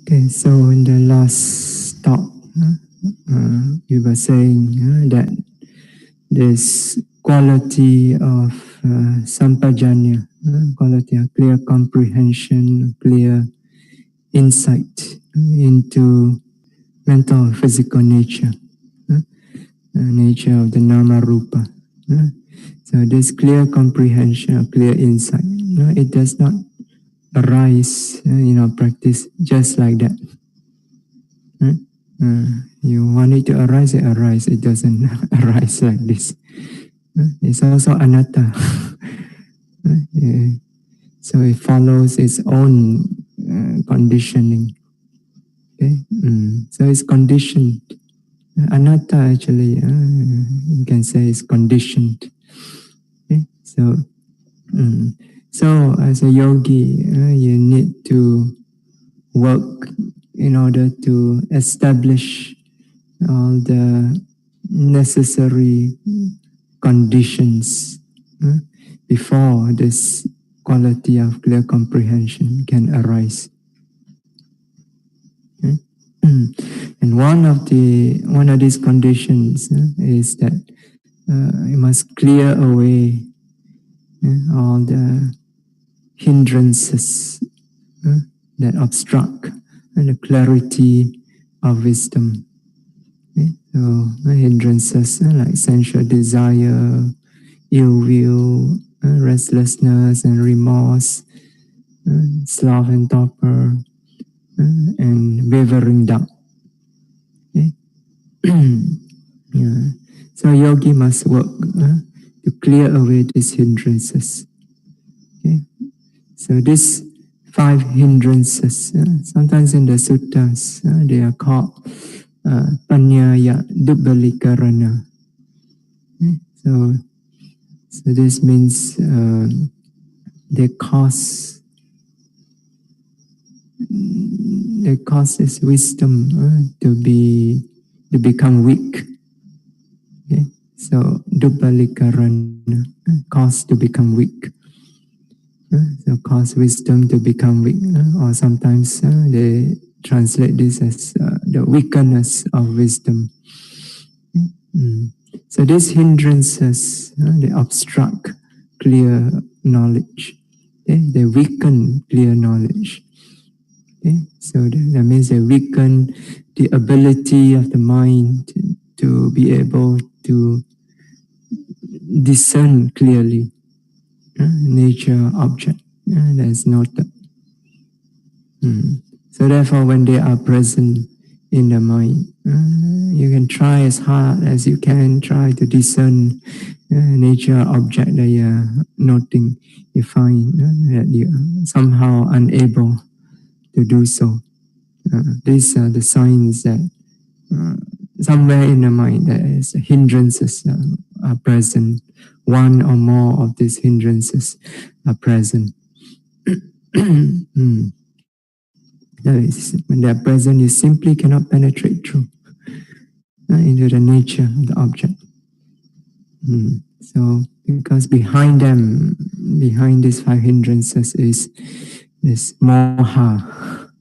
Okay, so in the last talk, we were saying that this quality of sampajanya, quality of clear comprehension, clear insight into mental physical nature, nature of the nama rupa. So this clear comprehension, clear insight, it does not arise in our practice just like that. You want it to arise, it arises. It doesn't arise like this. It's also anatta. So it follows its own conditioning. Okay? So it's conditioned. Anatta actually, you can say it's conditioned. Okay? So as a yogi, you need to work in order to establish all the necessary conditions before this quality of clear comprehension can arise. Okay? And one of these conditions is that you must clear away all the hindrances that obstruct the clarity of wisdom. Okay? So hindrances like sensual desire, ill will, restlessness and remorse, sloth and torpor, and wavering doubt. Okay? Yeah. So yogi must work to clear away these hindrances. Okay? So these 5 hindrances, sometimes in the suttas, they are called panyaya dubbalikarana. Okay? So this means they cause this wisdom to become weak. Okay? So dubbalikarana, cause to become weak. So cause wisdom to become weak, or sometimes they translate this as the weakness of wisdom. So these hindrances, they obstruct clear knowledge. Okay? They weaken clear knowledge. Okay? So that means they weaken the ability of the mind to be able to discern clearly nature, object that is noted. So therefore, when they are present in the mind, you can try as hard as you can, try to discern nature, object that you are noting. You find that you are somehow unable to do so. These are the signs that somewhere in the mind there is hindrances are present. One or more of these hindrances are present. When they are present, you simply cannot penetrate through into the nature of the object. So, because behind them, behind these 5 hindrances is this moha,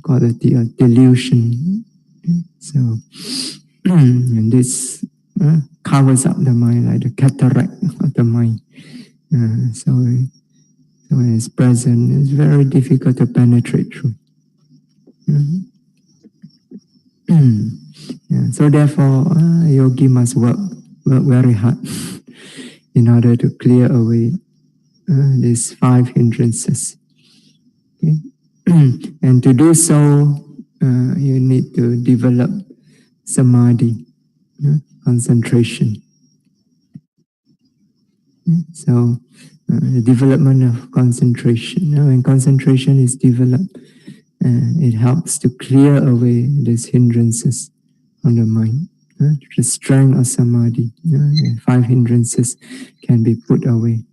quality of delusion. So, and this covers up the mind like the cataract of the mind. So when it's present, it's very difficult to penetrate through. So therefore, yogi must work very hard in order to clear away these 5 hindrances. Okay? And to do so, you need to develop samadhi, concentration. So the development of concentration. When concentration is developed, it helps to clear away these hindrances from the mind. The strength of samadhi, 5 hindrances can be put away.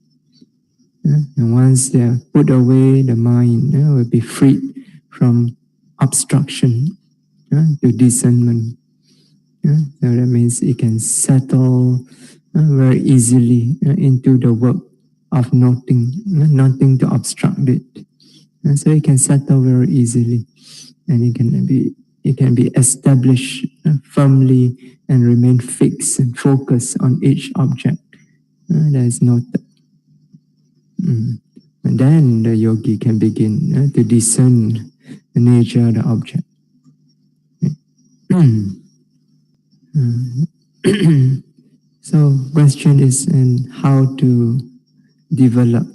And once they are put away, the mind will be freed from obstruction to discernment. So that means it can settle very easily into the work of noting, nothing to obstruct it. So it can settle very easily, and it can be established firmly and remain fixed and focused on each object that is noted. And then the yogi can begin to discern the nature of the object. So question is in how to develop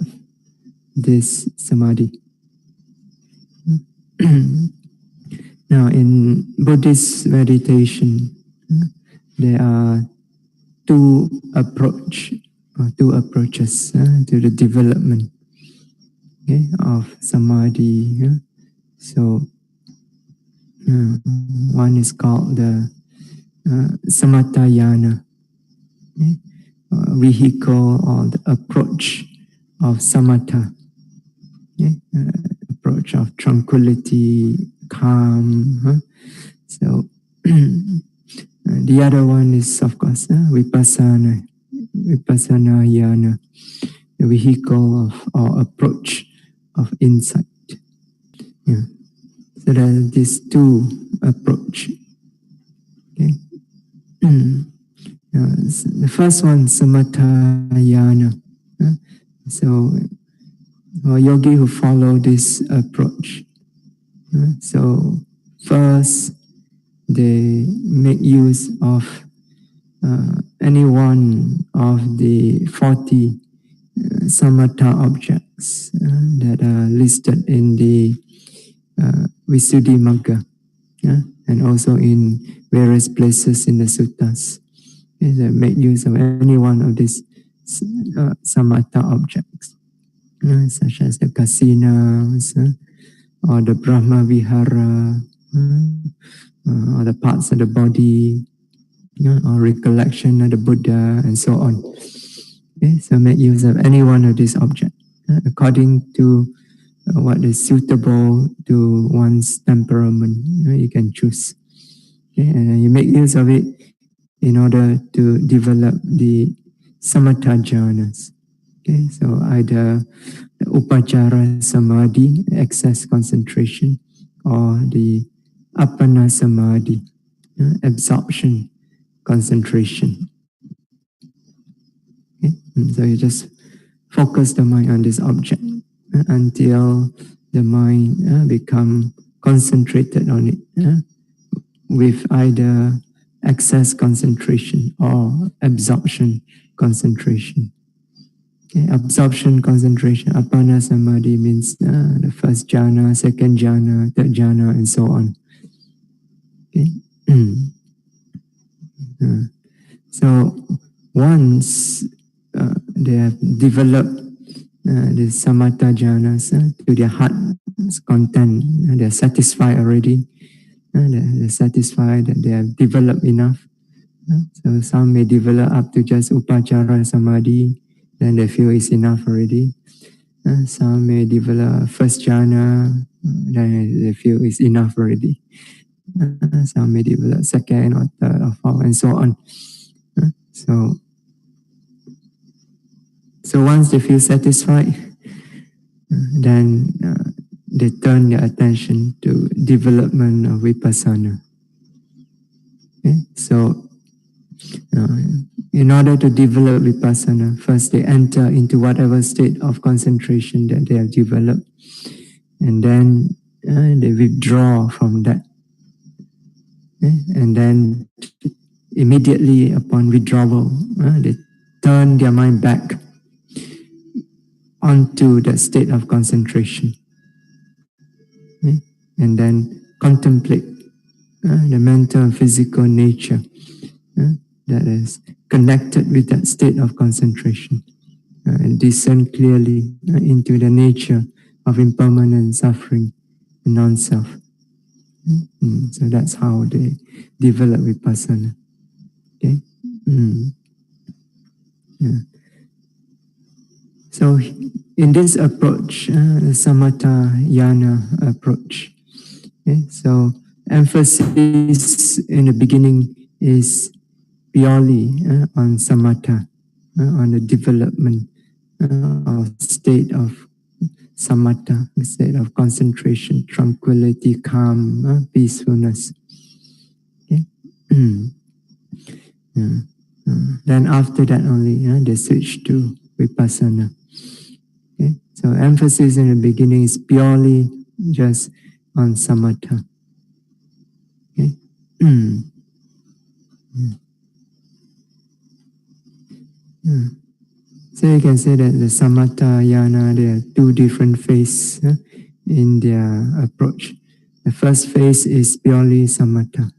this samadhi. Now in Buddhist meditation, there are two approaches to the development of samadhi. So one is called the samatayana, vehicle or the approach of samatha, approach of tranquility, calm. So the other one is, of course, vipassanayana, the vehicle of or approach of insight. So there are these two approach. Okay. The first one, samatayana. So a yogi who follow this approach. So first, they make use of any one of the 40 samatha objects that are listed in the Visuddhimagga, and also in various places in the suttas. They make use of any one of these samatha objects, such as the kasinas, or the Brahma Vihara, or the parts of the body, or recollection of the Buddha, and so on. Okay, so make use of any one of these objects according to what is suitable to one's temperament. You can choose, and you make use of it in order to develop the samatha jhanas. Okay, so either the upachara samadhi, excess concentration, or the appana samadhi, absorption concentration. Okay? So you just focus the mind on this object until the mind become concentrated on it with either excess concentration or absorption concentration. Okay, absorption concentration, appana samadhi, means the first jhana, second jhana, third jhana, and so on. Okay. So once they have developed the samatha jhanas to their heart's content, they're satisfied already. They're satisfied that they have developed enough. So some may develop up to just upachara samadhi, then they feel it's enough already. Some may develop first jhana, then they feel it's enough already. Some may develop second or third or fourth, and so on. So once they feel satisfied, then they turn their attention to development of vipassana. Okay? So in order to develop vipassana, first they enter into whatever state of concentration that they have developed, and then they withdraw from that. Okay? And then immediately upon withdrawal, they turn their mind back onto the state of concentration. Okay? And then contemplate the mental and physical nature that is connected with that state of concentration, and discern clearly into the nature of impermanent suffering and non-self. So that's how they develop vipassana. Okay. So in this approach, the samatayana approach, okay, so emphasis in the beginning is purely on samatha, on the development of state of samatha, a state of concentration, tranquility, calm, peacefulness. Okay? Yeah. Then after that only, they switch to vipassana. Okay? So emphasis in the beginning is purely just on samatha. Okay? So you can say that the samatha yana, there are two different phases in their approach. The first phase is purely samatha.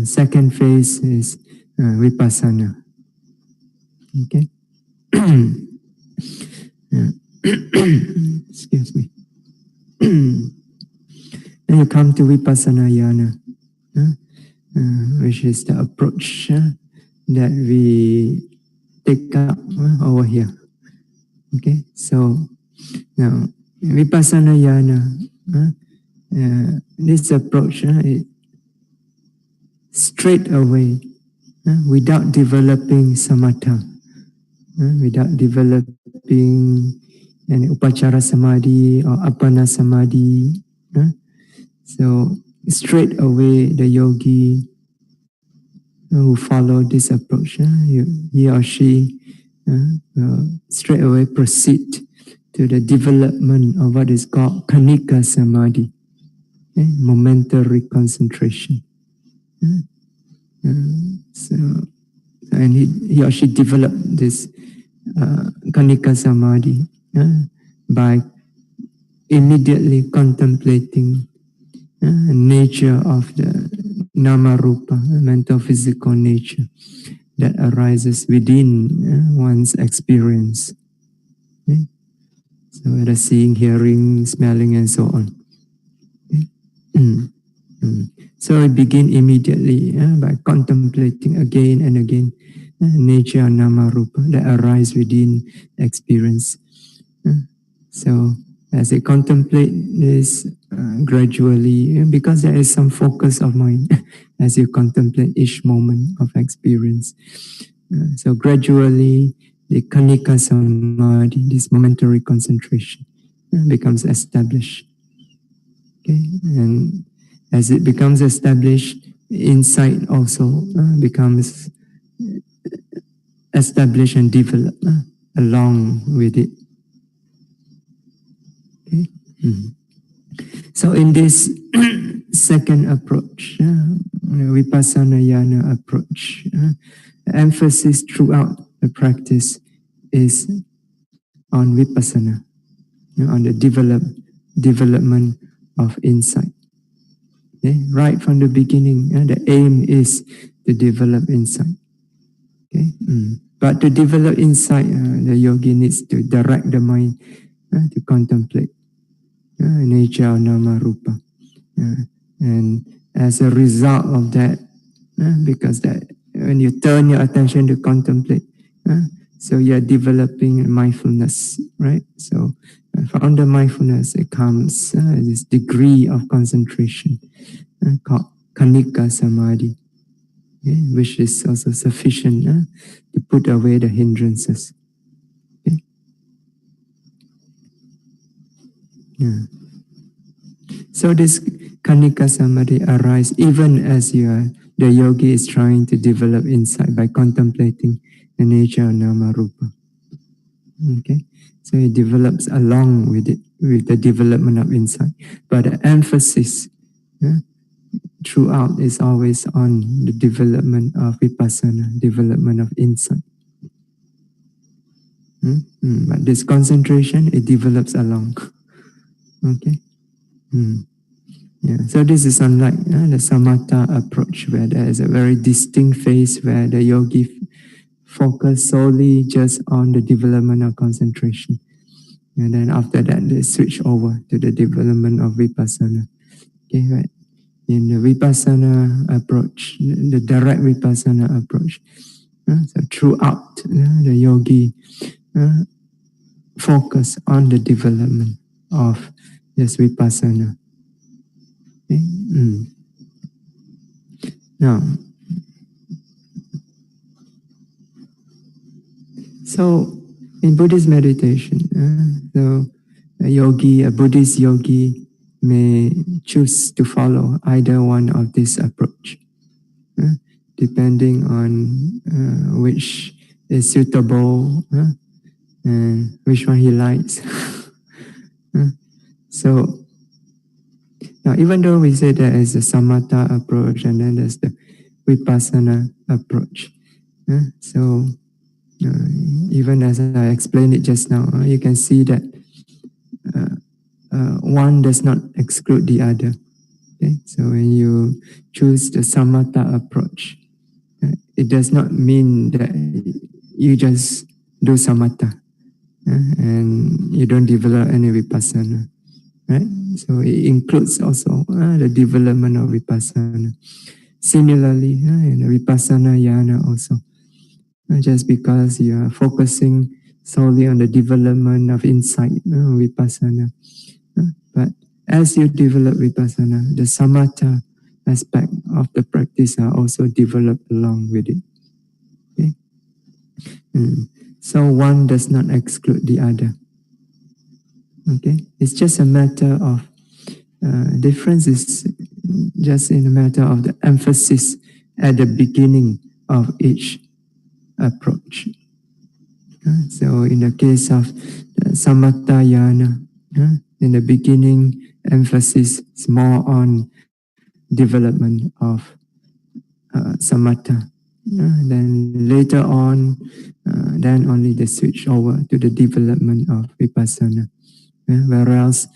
Second phase is vipassana. Okay. Excuse me. Then you come to vipassana yana, which is the approach that we take up over here. Okay, so now vipassana yana, this approach is straight away, without developing samatha, without developing any upachara samadhi or appana samadhi. So straight away the yogi who follow this approach, he or she will straight away proceed to the development of what is called kanika samadhi, momentary concentration. And he or she developed this kanika samadhi by immediately contemplating nature of the nama rupa, mental physical nature that arises within one's experience. Okay? So whether seeing, hearing, smelling, and so on. Okay? So we begin immediately by contemplating again and again nature and nama rupa that arise within experience. So as I contemplate this gradually, because there is some focus of mind as you contemplate each moment of experience. So gradually, the kanika samadhi, this momentary concentration, becomes established. Okay, and as it becomes established, insight also becomes established and developed along with it. Okay. So in this second approach, vipassana yana approach, emphasis throughout the practice is on vipassana, on the development of insight. Okay? Right from the beginning, the aim is to develop insight. Okay? But to develop insight, the yogi needs to direct the mind to contemplate nature of nama rupa. And as a result of that, because that when you turn your attention to contemplate, so you're developing mindfulness, right? So from the mindfulness, it comes this degree of concentration called kanika samadhi, which is also sufficient to put away the hindrances. Okay? Yeah. So this kanika samadhi arises even as the yogi is trying to develop insight by contemplating the nature of nama rupa. Okay, so it develops along with it, with the development of insight. But the emphasis throughout is always on the development of vipassana, development of insight. But this concentration, it develops along. Okay. Yeah. So this is unlike the samatha approach, where there is a very distinct phase where the yogi focus solely just on the development of concentration. And then after that, they switch over to the development of vipassana. Okay, right? In the vipassana approach, the direct vipassana approach, so throughout the yogi focus on the development of this vipassana. Okay? Now, so in Buddhist meditation, so a Buddhist yogi may choose to follow either one of this approach, depending on which is suitable and which one he likes. So now, even though we say there is a samatha approach and then there's the vipassana approach, so even as I explained it just now, you can see that one does not exclude the other. Okay? So when you choose the samatha approach, it does not mean that you just do samatha and you don't develop any vipassana. Right? So it includes also the development of vipassana. Similarly, in the vipassana yana also, just because you are focusing solely on the development of insight, vipassana, but as you develop vipassana, the samatha aspect of the practice are also developed along with it. Okay? So one does not exclude the other. Okay, it's just a matter of difference is just in a matter of the emphasis at the beginning of each approach. So in the case of the samatha yana, in the beginning, emphasis is more on development of samatha. Then later on, then only they switch over to the development of vipassana. Whereas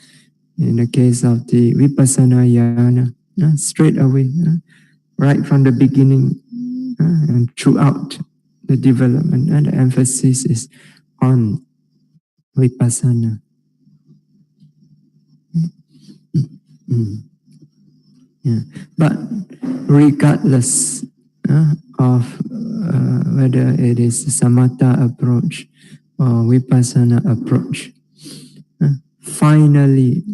in the case of the vipassana yana, straight away, right from the beginning and throughout the development, and the emphasis is on vipassana. Yeah. But regardless of whether it is samatha approach or vipassana approach, finally,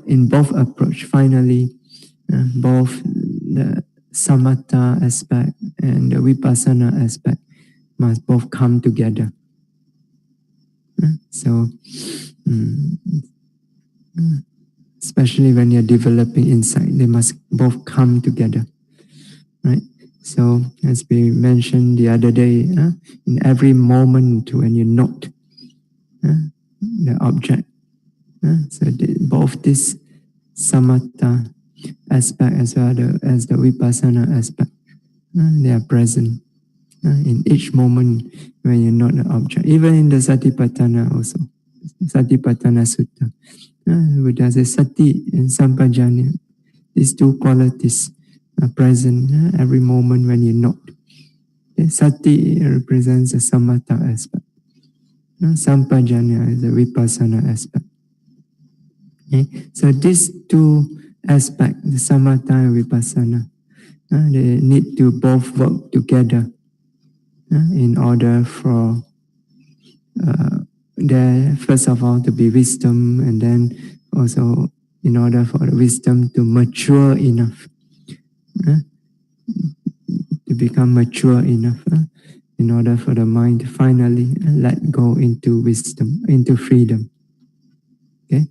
in both approach, finally, both the samatha aspect and the vipassana aspect must both come together. So, especially when you're developing insight, they must both come together, right? So, as we mentioned the other day, in every moment when you note the object, so both this samatha aspect as well as the vipassana aspect, they are present in each moment when you note the object. Even in the Satipatthana also, Satipatthana Sutta, Buddha says sati and sampajanya, these two qualities are present every moment when you note. Okay? Sati represents the samatha aspect. Sampajanya is the vipassana aspect. Okay? So these two aspects, the samatha and vipassana, they need to both work together in order for there, first of all, to be wisdom, and then also in order for the wisdom to mature enough, to become mature enough, in order for the mind to finally let go into wisdom, into freedom. Okay,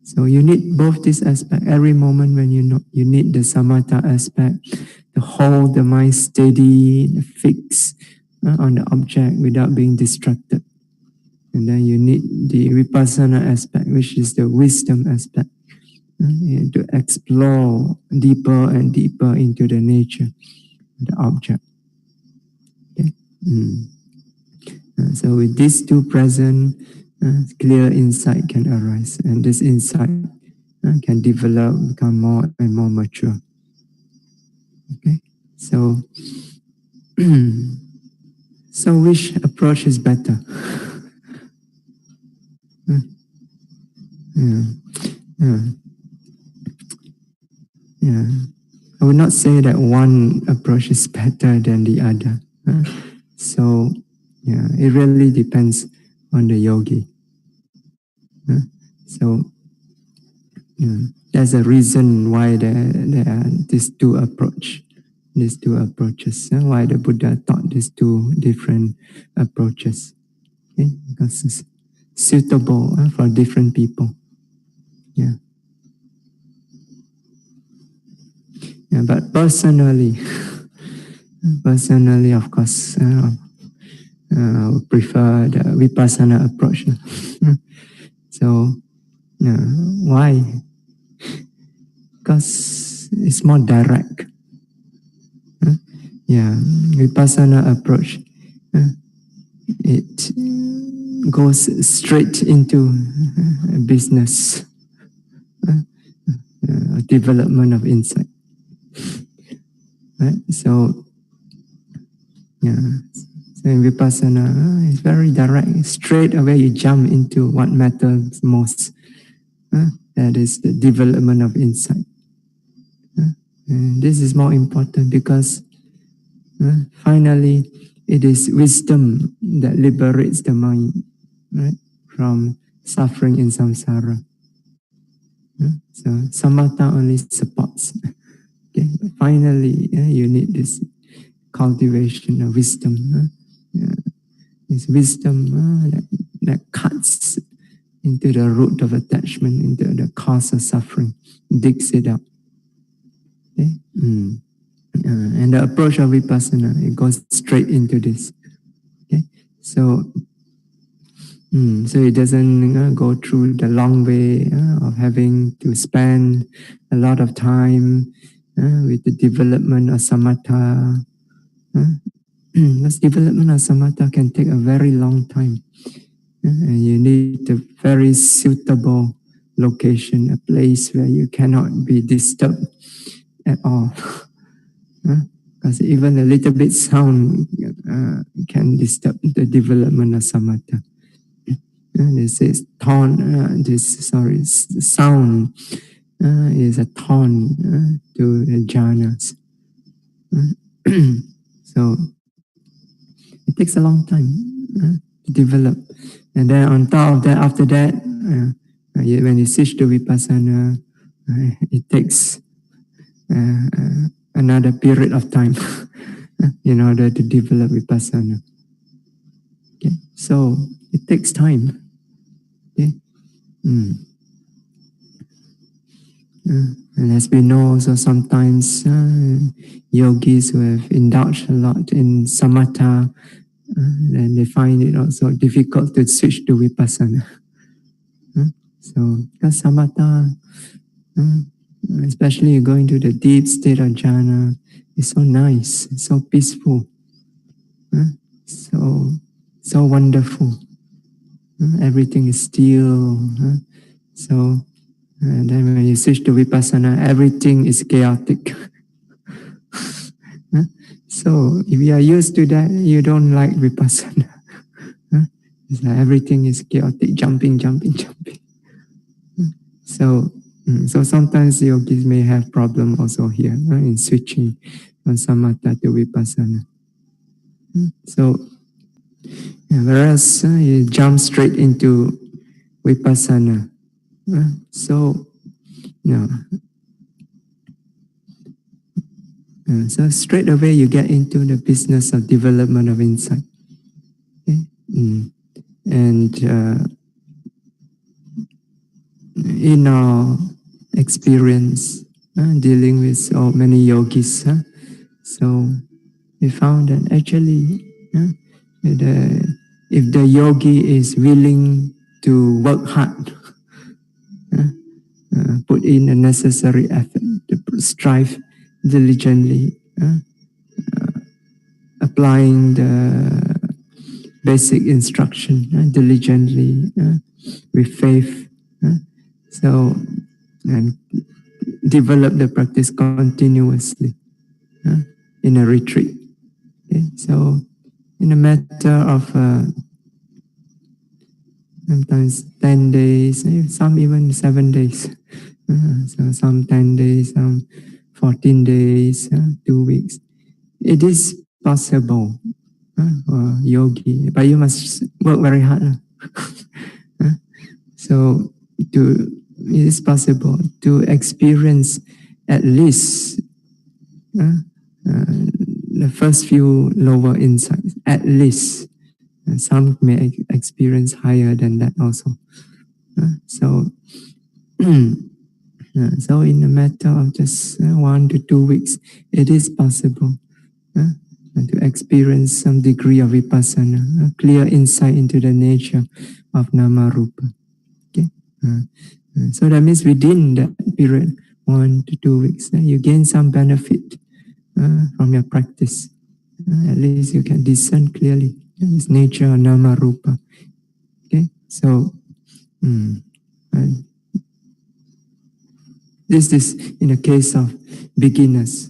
so you need both this aspect. Every moment when you know, you need the samatha aspect to hold the mind steady, fixed on the object without being distracted. And then you need the vipassana aspect, which is the wisdom aspect, to explore deeper and deeper into the nature of the object. Okay? So with these two present, clear insight can arise, and this insight can develop, become more and more mature. Okay, so so which approach is better? Yeah. I would not say that one approach is better than the other. So, yeah, it really depends on the yogi. So, there's a reason why there are these two approaches. Why the Buddha taught these two different approaches. Okay? Because suitable for different people. Yeah. Yeah, but personally, of course, I would prefer the Vipassana approach. So, why? Because it's more direct. Yeah, Vipassana approach. It goes straight into business, development of insight. Right? So, yeah. So in Vipassana, it's very direct. Straight away, you jump into what matters most. That is the development of insight. And this is more important because finally, it is wisdom that liberates the mind, right, from suffering in samsara. So samatha only supports. Okay, but finally, you need this cultivation of wisdom. This wisdom that cuts into the root of attachment, into the cause of suffering, digs it up. Okay? And the approach of Vipassana, it goes straight into this. Okay? So it doesn't go through the long way of having to spend a lot of time with the development of samatha. Because development of samatha can take a very long time. And you need a very suitable location, a place where you cannot be disturbed at all. Because even a little bit sound can disturb the development of samatha. This is sound is a thorn to the jhanas. So it takes a long time to develop. And then on top of that, after that, when you switch to Vipassana, it takes another period of time in order to develop Vipassana. Okay? So it takes time. Okay? And as we know, so sometimes yogis who have indulged a lot in samatha, then they find it also difficult to switch to Vipassana. So, because samatha, especially going to the deep state of jhana, is so nice, so peaceful, so wonderful. Everything is still. So, and then when you switch to Vipassana, everything is chaotic. So if you are used to that, you don't like Vipassana. It's like everything is chaotic, jumping. So sometimes yogis may have problem also here in switching from samatha to Vipassana. So whereas you jump straight into Vipassana, so straight away you get into the business of development of insight. Okay? And in our experience dealing with so many yogis, so we found that actually if the yogi is willing to work hard, put in the necessary effort, to strive diligently, applying the basic instruction diligently with faith, so and develop the practice continuously in a retreat. Okay? So in a matter of sometimes 10 days, some even 7 days. So some 10 days, some 14 days, 2 weeks. It is possible for yogi, but you must work very hard. So it is possible to experience at least the first few lower insights, at least. Some may experience higher than that also. So, so in a matter of just 1 to 2 weeks, it is possible to experience some degree of vipassana, a clear insight into the nature of nama rupa. Okay, so that means within that period, 1 to 2 weeks, you gain some benefit from your practice. At least you can discern clearly this nature of nama rupa. Okay, so this is in the case of beginners.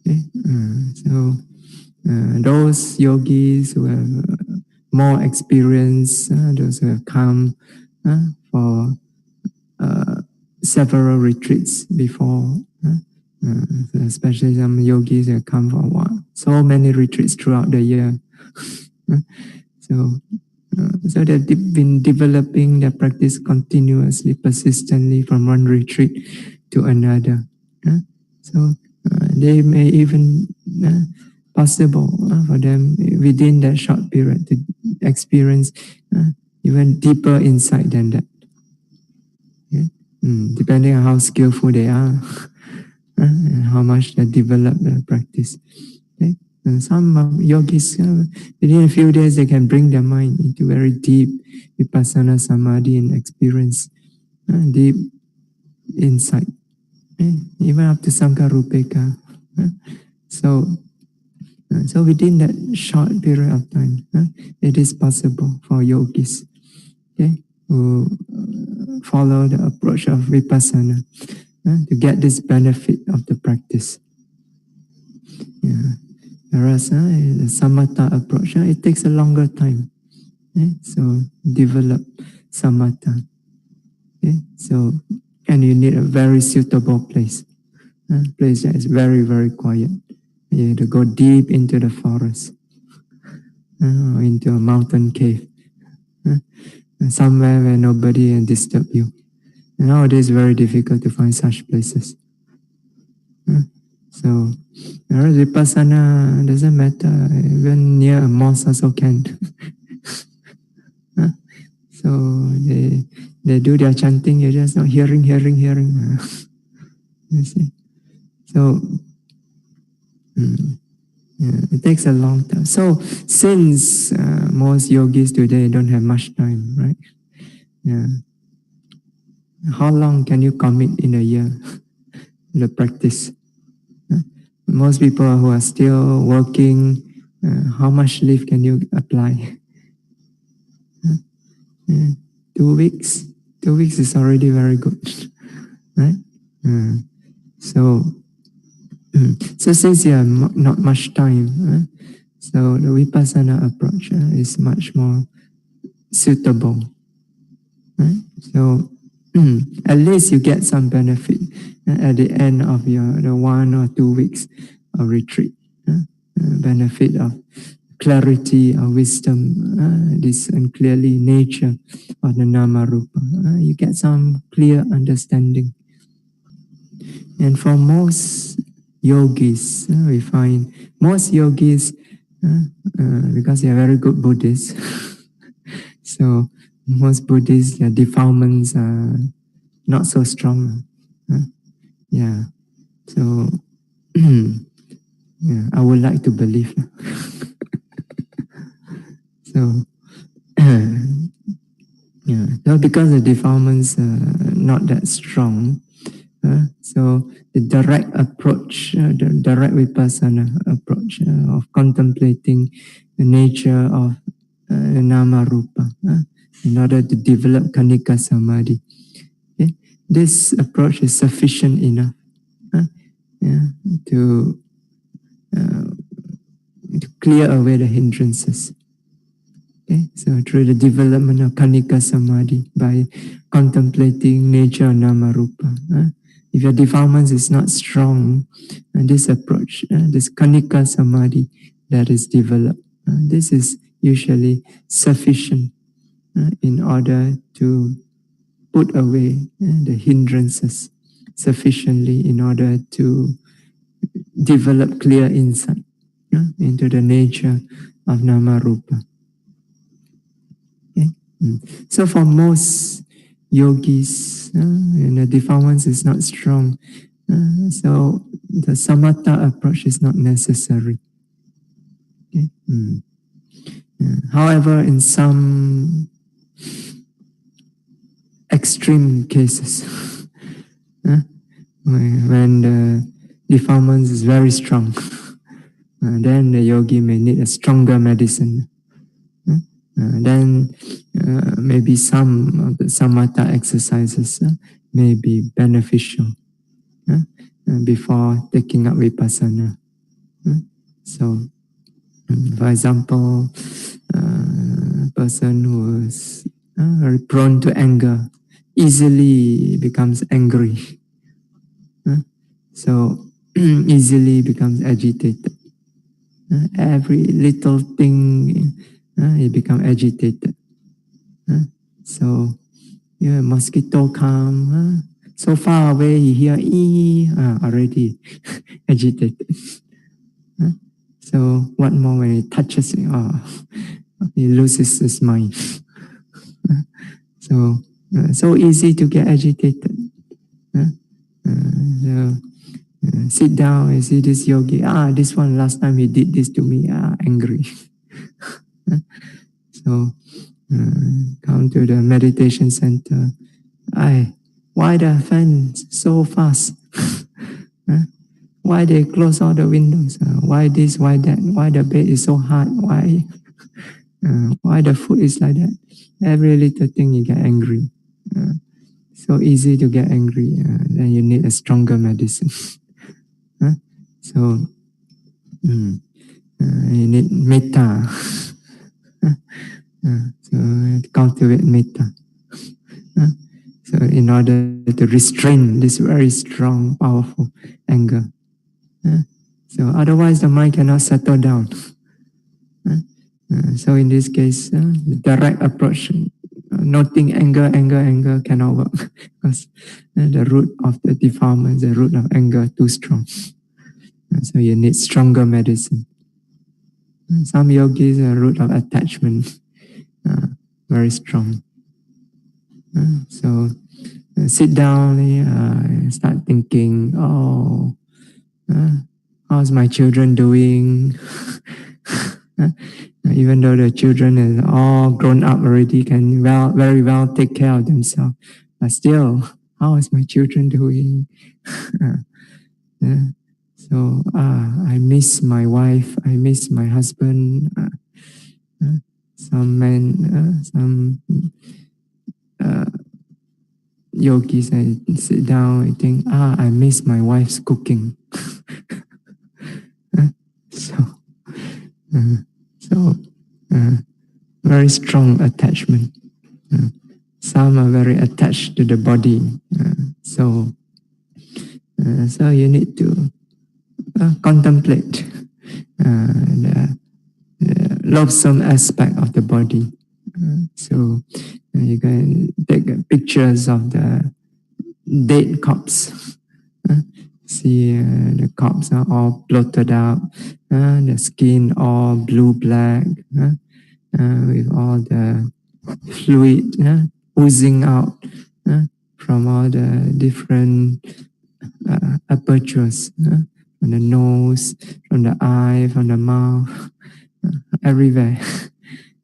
Okay, so those yogis who have more experience, those who have come for several retreats before, especially some yogis have come for so many retreats throughout the year. So they've been developing their practice continuously, persistently from one retreat to another. So they may even possible for them within that short period to experience even deeper insight than that. Okay? Depending on how skillful they are and how much they develop their practice. Okay? And some yogis, within a few days, they can bring their mind into very deep vipassana samadhi and experience deep insight, even up to Sankarupeka. So within that short period of time, it is possible for yogis, okay, who follow the approach of vipassana to get this benefit of the practice. Whereas the samatha approach, it takes a longer time. So develop samatha. So, and you need a very suitable place. Place that is very, very quiet. You have to go deep into the forest, or into a mountain cave, somewhere where nobody can disturb you. Nowadays, it's very difficult to find such places. So, vipassana doesn't matter, even near a mosque also can. So they do their chanting, you're just not hearing. You see? So it takes a long time. So since most yogis today don't have much time, right? How long can you commit in a year? The practice. Most people who are still working, how much leave can you apply? 2 weeks. 2 weeks is already very good, right? So since you have not much time, so the vipassana approach is much more suitable, right? So at least you get some benefit at the end of the 1 or 2 weeks of retreat. Benefit of clarity of wisdom, this and clearly nature of the nama rupa. You get some clear understanding. And for most yogis, we find most yogis, because they are very good Buddhists, so most Buddhists, their defilements are not so strong. So I would like to believe. So so because the defilements are not that strong, so the direct approach, the direct vipassana approach of contemplating the nature of nama rupa in order to develop kanika samadhi, this approach is sufficient enough to clear away the hindrances. So through the development of kanika samadhi by contemplating nature of nama rupa. If your defilements is not strong, this approach, this kanika samadhi that is developed, this is usually sufficient in order to put away the hindrances sufficiently in order to develop clear insight into the nature of nama rupa. Okay? So for most yogis, defilements is not strong. So the samatha approach is not necessary. Okay? However, in some extreme cases, when the defilements is very strong, then the yogi may need a stronger medicine. Then maybe some of the samatha exercises may be beneficial before taking up vipassana. So, for example, a person who is very prone to anger easily becomes angry. So, easily becomes agitated. Every little thing, he becomes agitated. So, mosquito come, so far away, he hear already agitated. So what more when he touches it? He loses his mind. So easy to get agitated. Sit down and see this yogi. This one last time he did this to me. Angry. So come to the meditation center. Why the fan so fast? Why they close all the windows? Why this? Why that? Why the bed is so hard? Why the food is like that? Every little thing you get angry. So easy to get angry. Then you need a stronger medicine. So you need metta. So cultivate metta. So in order to restrain this very strong, powerful anger. So otherwise the mind cannot settle down. So in this case, the direct approach, noting anger cannot work because the root of the defilement, the root of anger too strong. So you need stronger medicine. Some yogis, the root of attachment, very strong. So sit down and start thinking, how's my children doing? Even though the children are all grown up already, can very well take care of themselves, but still, how is my children doing? So I miss my wife, I miss my husband. Some men, some yogis, I sit down and think, I miss my wife's cooking. So very strong attachment. Some are very attached to the body. So you need to contemplate the loathsome aspect of the body. So you can take pictures of the dead corpse. See the corpse are all bloated out, the skin all blue-black, with all the fluid oozing out from all the different apertures, from the nose, from the eye, from the mouth, everywhere.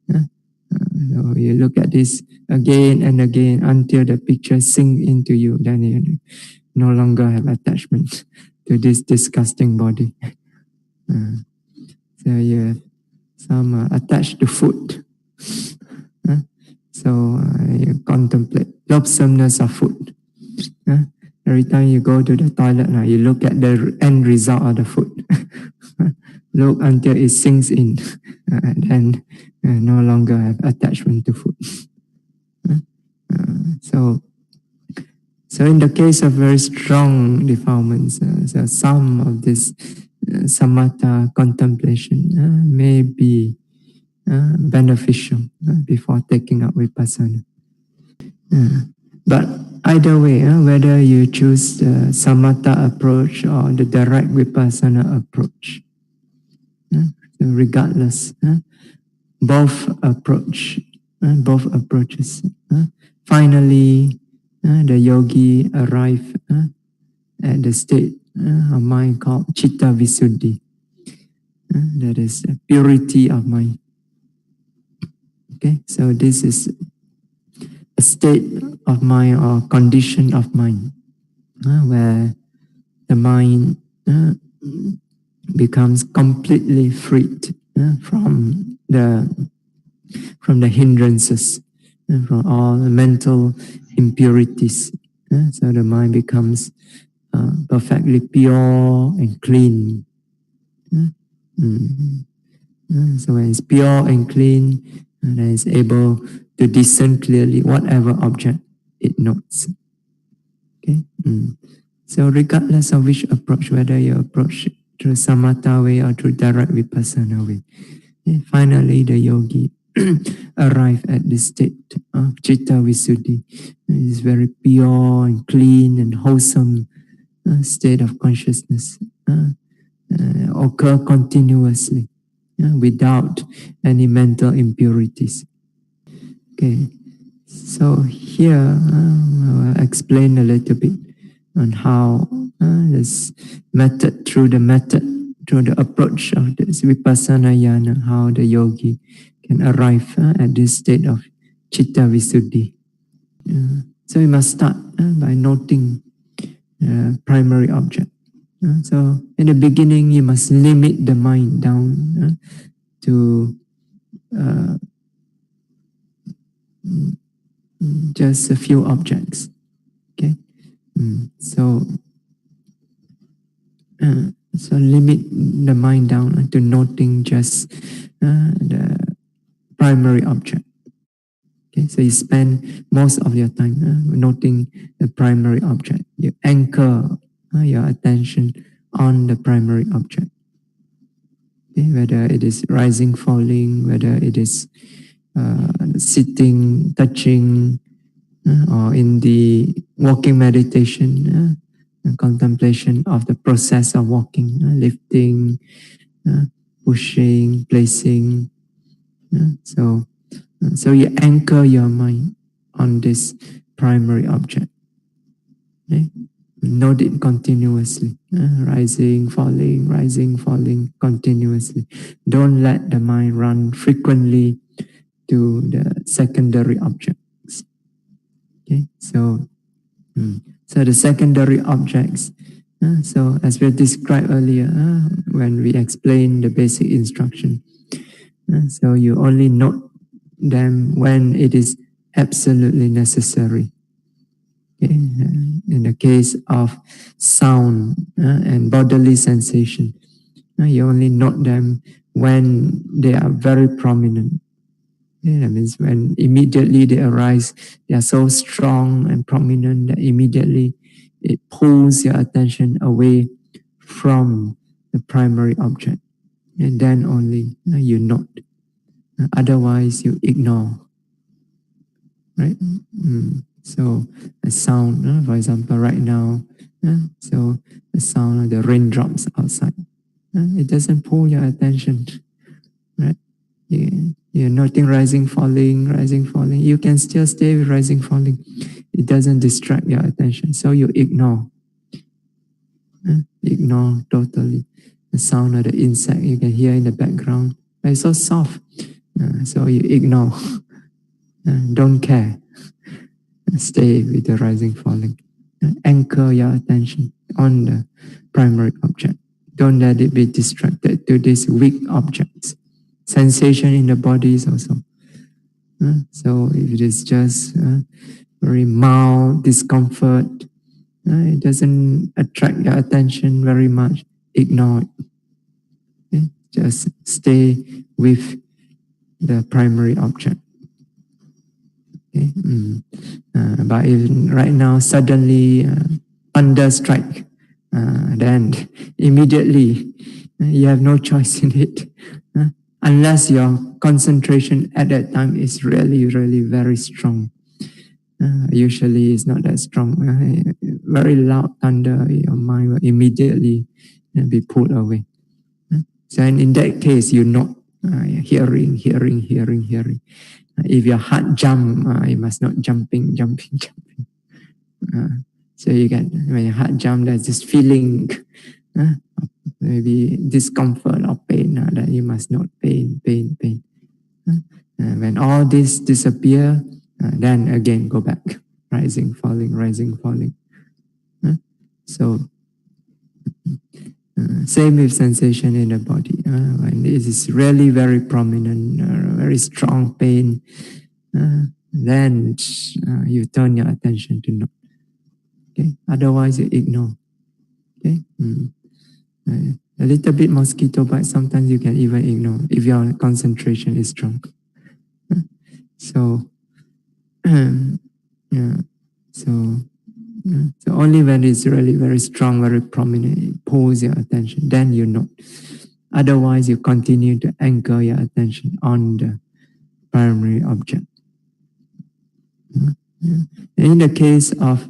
So you look at this again and again until the picture sinks into you. Then you no longer have attachment to this disgusting body. So you have some attached to food. So you contemplate loathsomeness of food. Every time you go to the toilet, you look at the end result of the food. Look until it sinks in. And then no longer have attachment to food. So in the case of very strong defilements, so some of this samatha contemplation may be beneficial before taking up vipassana. But either way, whether you choose the samatha approach or the direct vipassana approach, regardless. Both approaches. Finally, the yogi arrive at the state of mind called Chitta Visuddhi. That is purity of mind. Okay, so this is a state of mind or condition of mind where the mind becomes completely freed from the hindrances, from all mental impurities. So the mind becomes perfectly pure and clean. So when it's pure and clean, then it's able to discern clearly whatever object it notes. Okay. So regardless of which approach, whether you approach through samatha way or through direct vipassana way, finally the yogi arrive at the state of Chitta Visuddhi. It is very pure and clean and wholesome state of consciousness occur continuously without any mental impurities. Okay, so here I will explain a little bit on how this method, through the approach of this vipassana yana, how the yogi can arrive at this state of Chitta Visuddhi. So we must start by noting primary object. So in the beginning, you must limit the mind down to just a few objects. Okay, so limit the mind down to noting just the primary object. Okay, so you spend most of your time noting the primary object. You anchor your attention on the primary object. Okay, whether it is rising, falling, whether it is sitting, touching, or in the walking meditation, contemplation of the process of walking, lifting, pushing, placing. So you anchor your mind on this primary object. Okay? Note it continuously, rising, falling continuously. Don't let the mind run frequently to the secondary objects. Okay, so the secondary objects. So as we described earlier, when we explained the basic instruction, so you only note them when it is absolutely necessary. Okay? In the case of sound and bodily sensation, you only note them when they are very prominent. That means when immediately they arise, they are so strong and prominent that immediately it pulls your attention away from the primary object. And then only you note. Otherwise, you ignore. Right? So a sound, for example, right now, so the sound of the raindrops outside, it doesn't pull your attention. Right? You're noting rising, falling. You can still stay with rising, falling. It doesn't distract your attention. So you ignore. Ignore totally. The sound of the insect you can hear in the background. But it's so soft. So you ignore. Don't care. Stay with the rising, falling. Anchor your attention on the primary object. Don't let it be distracted to these weak objects. Sensation in the body is also. So if it is just very mild discomfort, it doesn't attract your attention very much, ignore it. Okay? Just stay with the primary object. Okay? But if right now suddenly thunder strike, then immediately you have no choice in it. Unless your concentration at that time is really, really very strong. Usually it's not that strong. Very loud thunder, your mind will immediately be pulled away. So in that case, you know, hearing. If your heart jump, you must not jumping. So you get, when your heart jump, there's this feeling, maybe discomfort or pain, that you must not pain. When all this disappear, then again go back, rising, falling. So same with sensation in the body. When it is really very prominent, very strong pain, then you turn your attention to know. Okay? Otherwise you ignore. Okay? A little bit mosquito bite, sometimes you can even ignore if your concentration is strong. So, yeah. So only when it's really very strong, very prominent, it pulls your attention, then you know. Otherwise, you continue to anchor your attention on the primary object. In the case of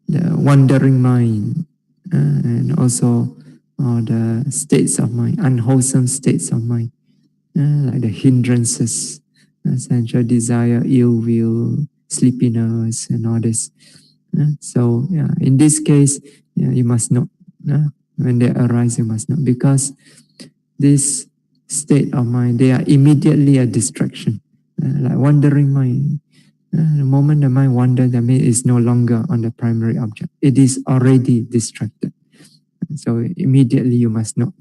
the wandering mind, and also the states of mind, unwholesome states of mind, like the hindrances, sensual desire, ill will, sleepiness, and all this. So in this case, you must know. When they arise, you must know. Because this state of mind, they are immediately a distraction. Like wandering mind. The moment the mind wanders, the mind is no longer on the primary object. It is already distracted. So immediately you must know.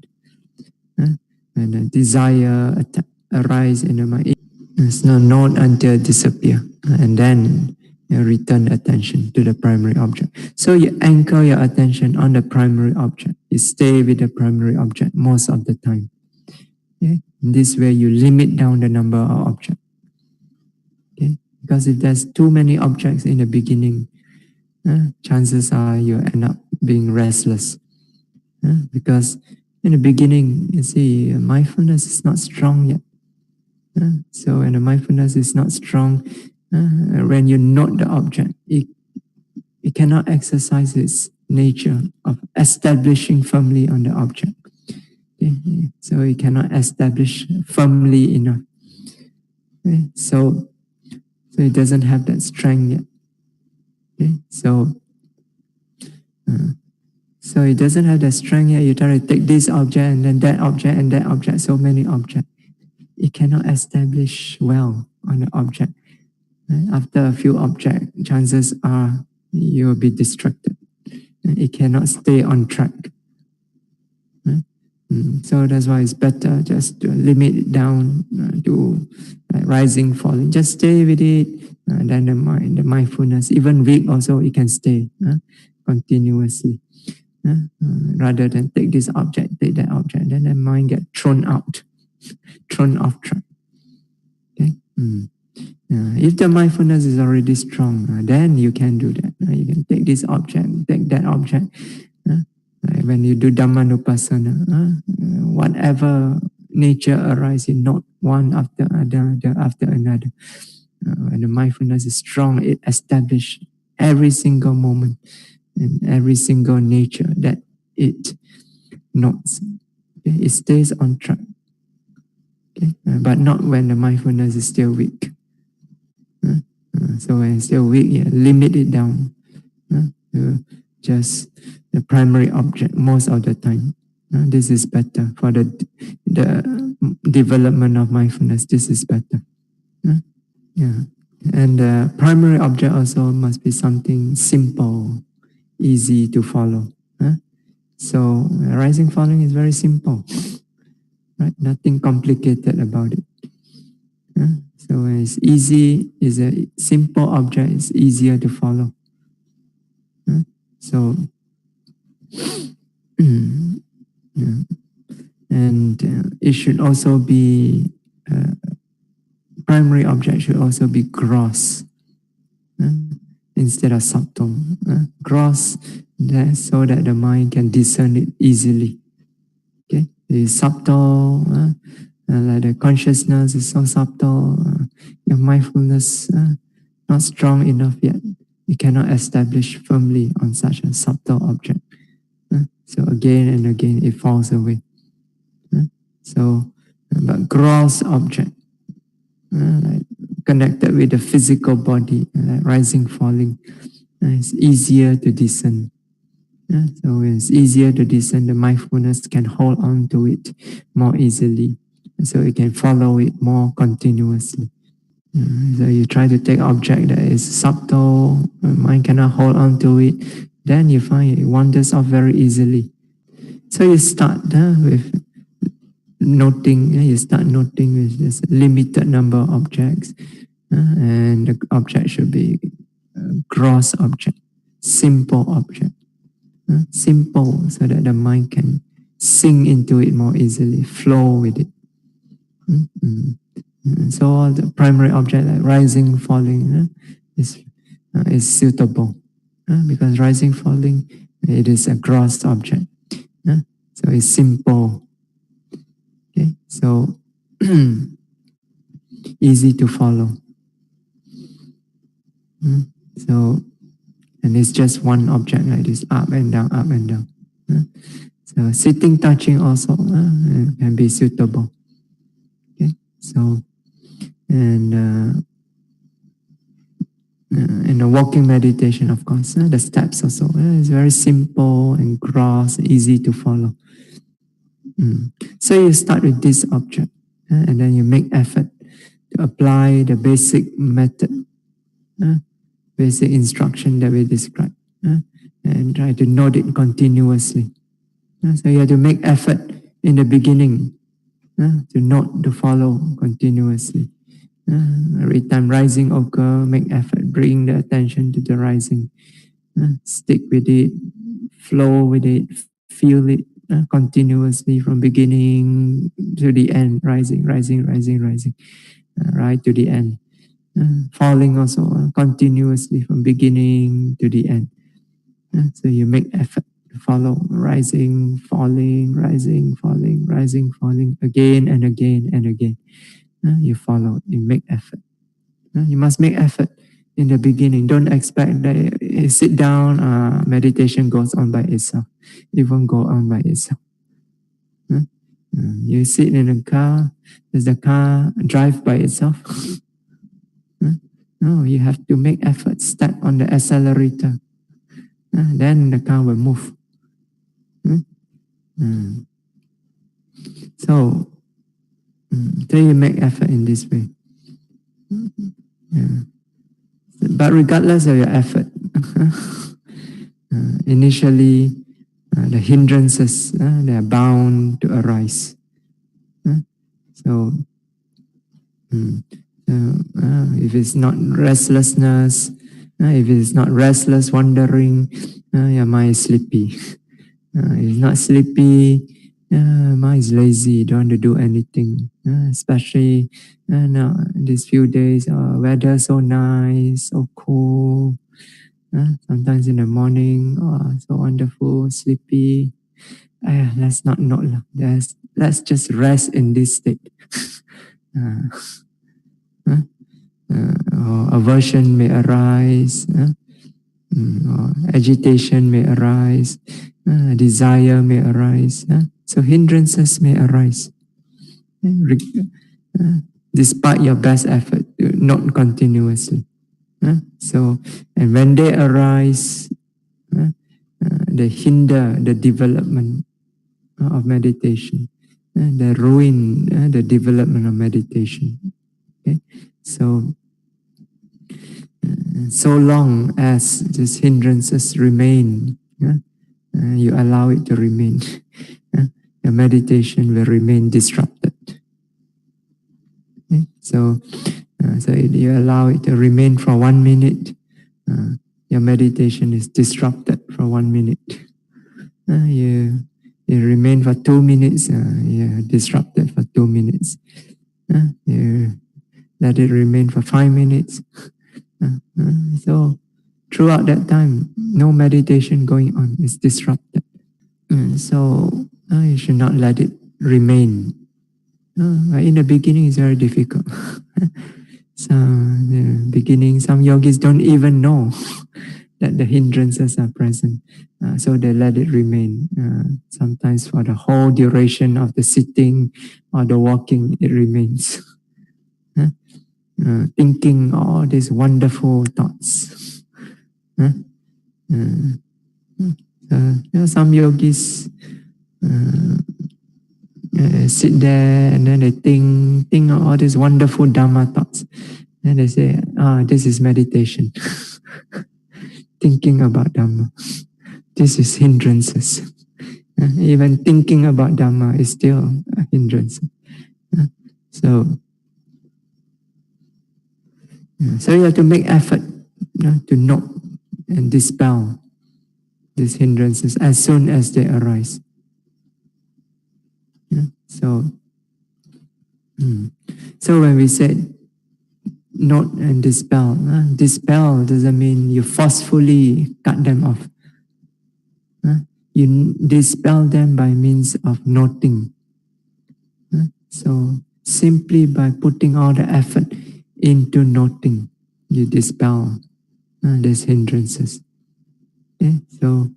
When a desire arises in the mind, it's not known until it disappears. And then you return attention to the primary object. So you anchor your attention on the primary object. You stay with the primary object most of the time. Okay? In this way, you limit down the number of objects. Okay? Because if there's too many objects in the beginning, chances are you end up being restless. Because in the beginning, you see, mindfulness is not strong yet. So when the mindfulness is not strong, when you note the object, it cannot exercise its nature of establishing firmly on the object. Okay? So it cannot establish firmly enough. Okay? So it doesn't have that strength yet. Okay? So it doesn't have that strength yet. You try to take this object and then that object and that object, so many objects. It cannot establish well on the object. After a few objects, chances are you will be distracted. It cannot stay on track. So that's why it's better just to limit it down to rising, falling. Just stay with it. Then the mindfulness, even weak also, it can stay continuously. Rather than take this object, take that object, then the mind get thrown out, thrown off track. Okay. If the mindfulness is already strong, then you can do that. You can take this object, take that object. Like when you do Dhamma nupassana, whatever nature arises, not one after another. When the mindfulness is strong, it establishes every single moment and every single nature that it notes. Okay? It stays on track. Okay? But not when the mindfulness is still weak. So when it's still weak, limit it down to just the primary object most of the time. This is better for the development of mindfulness. This is better. And the primary object also must be something simple, easy to follow. So rising, falling is very simple. Right? Nothing complicated about it. So when it's easy, it's a simple object, it's easier to follow. So, and it should also be, primary object should also be gross instead of subtle. Gross, so that the mind can discern it easily. Okay, it's subtle. Like the consciousness is so subtle, your mindfulness not strong enough yet. You cannot establish firmly on such a subtle object. So again and again, it falls away. So, but gross object, like connected with the physical body, like rising, falling, it's easier to discern. So it's easier to discern. The mindfulness can hold on to it more easily, so it can follow it more continuously. So you try to take object that is subtle, mind cannot hold on to it, then you find it wanders off very easily. So you start with noting, you start noting with this limited number of objects, and the object should be gross object, simple object, simple, so that the mind can sink into it more easily, flow with it. So all the primary object like rising, falling is suitable, because rising, falling, it is a gross object, so it's simple. Okay, so easy to follow. So, and it's just one object like this, up and down, up and down. So sitting, touching also can be suitable. Okay, so and the walking meditation, of course, the steps also is very simple and gross, easy to follow. So you start with this object, and then you make effort to apply the basic method, basic instruction that we described, and try to note it continuously. So you have to make effort in the beginning to note, to follow continuously. Every time rising occur, make effort, bring the attention to the rising. Stick with it, flow with it, feel it continuously from beginning to the end, rising, rising, rising, rising, right to the end. Falling also continuously from beginning to the end. So you make effort to follow, rising, falling, rising, falling, rising, falling, again and again and again. You follow, you make effort. You must make effort in the beginning. Don't expect that you sit down, meditation goes on by itself. It won't go on by itself. You sit in a car, does the car drive by itself? No, you have to make effort, step on the accelerator. Then the car will move. So you make effort in this way. But regardless of your effort, initially the hindrances, they are bound to arise. So if it's not restlessness, if it's not restless, wandering, your mind is sleepy. If it's not sleepy, mind is lazy, don't want to do anything. Especially now, these few days, weather so nice, so cool. Sometimes in the morning, so wonderful, sleepy. Let's not note. Let's just rest in this state. Aversion may arise, or agitation may arise, desire may arise. So hindrances may arise. Despite your best effort, not continuously. So, and when they arise, they hinder the development of meditation. They ruin the development of meditation. Okay? So long as these hindrances remain, you allow it to remain, your meditation will remain disrupted. Okay? So you allow it to remain for 1 minute, your meditation is disrupted for 1 minute. You remain for 2 minutes, you're disrupted for 2 minutes. You let it remain for 5 minutes. So throughout that time, no meditation going on, it's disrupted. So you should not let it remain. In the beginning, it's very difficult. So in the beginning, some yogis don't even know that the hindrances are present. So they let it remain. Sometimes for the whole duration of the sitting or the walking, it remains. Thinking all these wonderful thoughts. Some yogis sit there and then they think all these wonderful Dhamma thoughts. And they say, this is meditation. Thinking about Dhamma. This is hindrances. Even thinking about Dhamma is still a hindrance. So you have to make effort to note and dispel these hindrances as soon as they arise. So when we said note and dispel, dispel doesn't mean you forcefully cut them off. You dispel them by means of noting. So simply by putting all the effort into noting, you dispel these hindrances. Okay? So,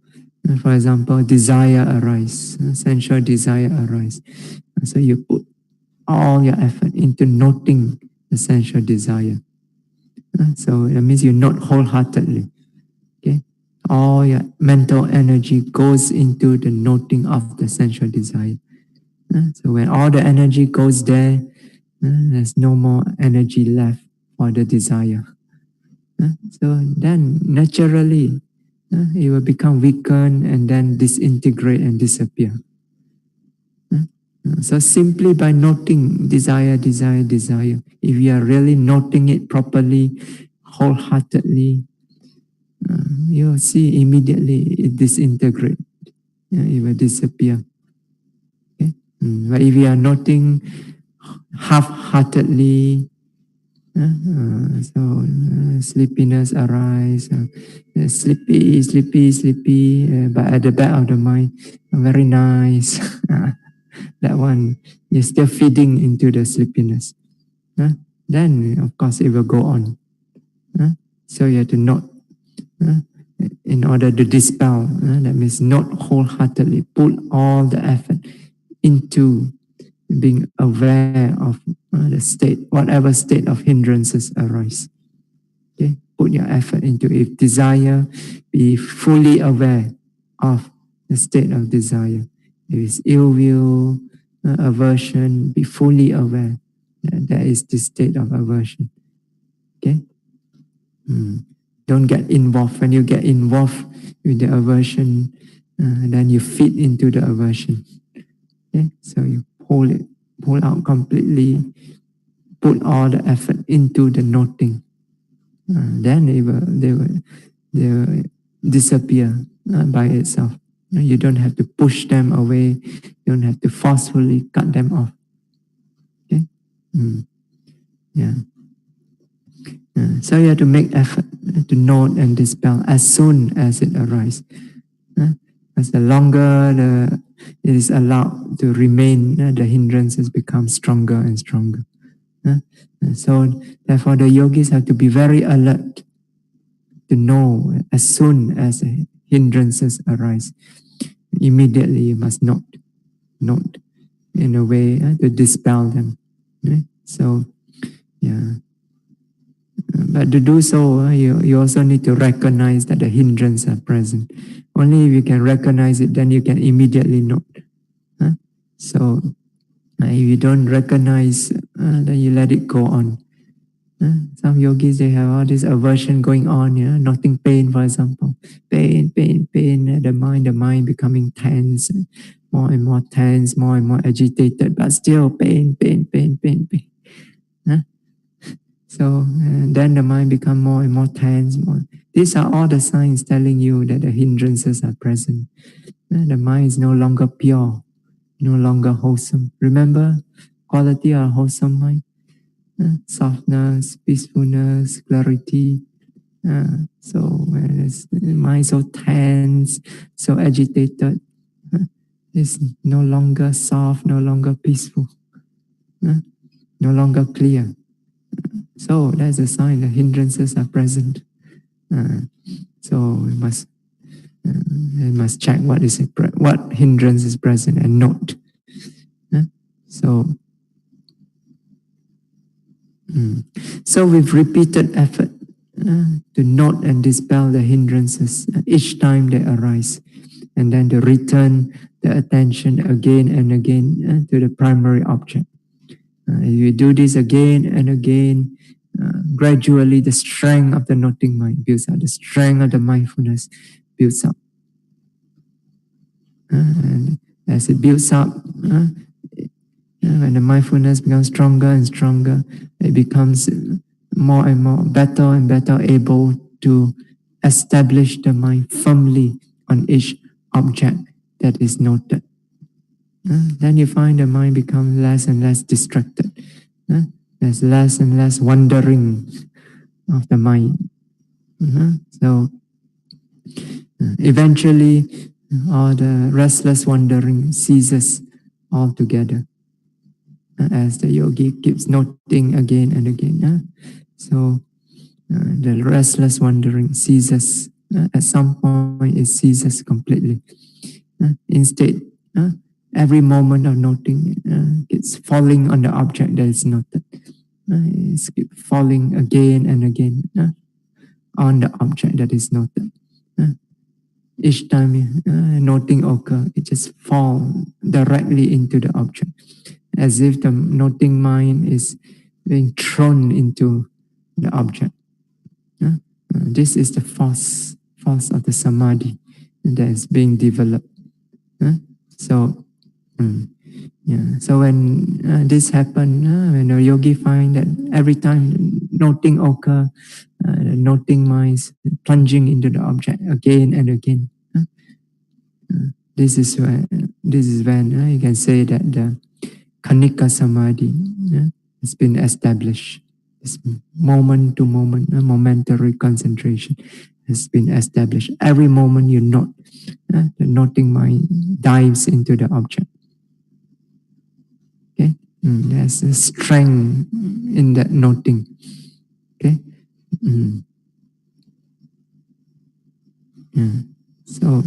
for example, desire arise, sensual desire arise. So you put all your effort into noting the sensual desire. So that means you note wholeheartedly. Okay? All your mental energy goes into the noting of the sensual desire. So when all the energy goes there, there's no more energy left for the desire. So then naturally, it will become weakened and then disintegrate and disappear. So simply by noting desire, desire, desire, if you are really noting it properly, wholeheartedly, you'll see immediately it disintegrates. It will disappear. Okay? But if you are noting half-heartedly, sleepiness arise, sleepy, but at the back of the mind, very nice. That one, you're still feeding into the sleepiness. Then, of course, it will go on. So you have to note, in order to dispel, that means not wholeheartedly put all the effort into being aware of the state, whatever state of hindrances arise. Okay? Put your effort into it. If desire, be fully aware of the state of desire. If it's ill will, aversion, be fully aware that is the state of aversion. Okay? Don't get involved. When you get involved with the aversion, then you fit into the aversion. Okay? So you pull out completely, put all the effort into the noting. Then they will disappear by itself. You don't have to push them away. You don't have to forcefully cut them off. Okay? Yeah. So you have to make effort to note and dispel as soon as it arises. As the longer it is allowed to remain, the hindrances become stronger and stronger. So therefore the yogis have to be very alert to know as soon as hindrances arise. Immediately you must note in a way to dispel them. Right? So, yeah. But to do so, you also need to recognize that the hindrances are present. Only if you can recognize it, then you can immediately note. So, if you don't recognize, then you let it go on. Some yogis, they have all this aversion going on, noting pain, for example. Pain, the mind becoming tense, more and more tense, more and more agitated, but still pain. So then the mind become more and more tense. These are all the signs telling you that the hindrances are present. The mind is no longer pure, no longer wholesome. Remember, quality of wholesome mind? Softness, peacefulness, clarity. So when the mind is so tense, so agitated, it's no longer soft, no longer peaceful, no longer clear. So that's a sign the hindrances are present. So we must check what hindrance is present and note. So, so with repeated effort to note and dispel the hindrances each time they arise, and then to return the attention again and again to the primary object. If you do this again and again, gradually the strength of the noting mind builds up, the strength of the mindfulness builds up. And as it builds up, when the mindfulness becomes stronger and stronger, it becomes more and more better and better able to establish the mind firmly on each object that is noted. Then you find the mind becomes less and less distracted. There's less and less wandering of the mind. So eventually, all the restless wandering ceases altogether as the yogi keeps noting again and again. So the restless wandering ceases. At some point, it ceases completely. Instead, every moment of noting it's falling on the object that is noted. It's falling again and again on the object that is noted. Each time noting occurs, it just falls directly into the object, as if the noting mind is being thrown into the object. This is the force of the samadhi that is being developed. So, so when this happens, when a yogi find that every time noting occurs, the noting mind is plunging into the object again and again. This is when you can say that the Kanika Samadhi has been established. This moment to moment, momentary concentration has been established. Every moment you note, the noting mind dives into the object. Okay, there's a strength in that noting. Okay, so.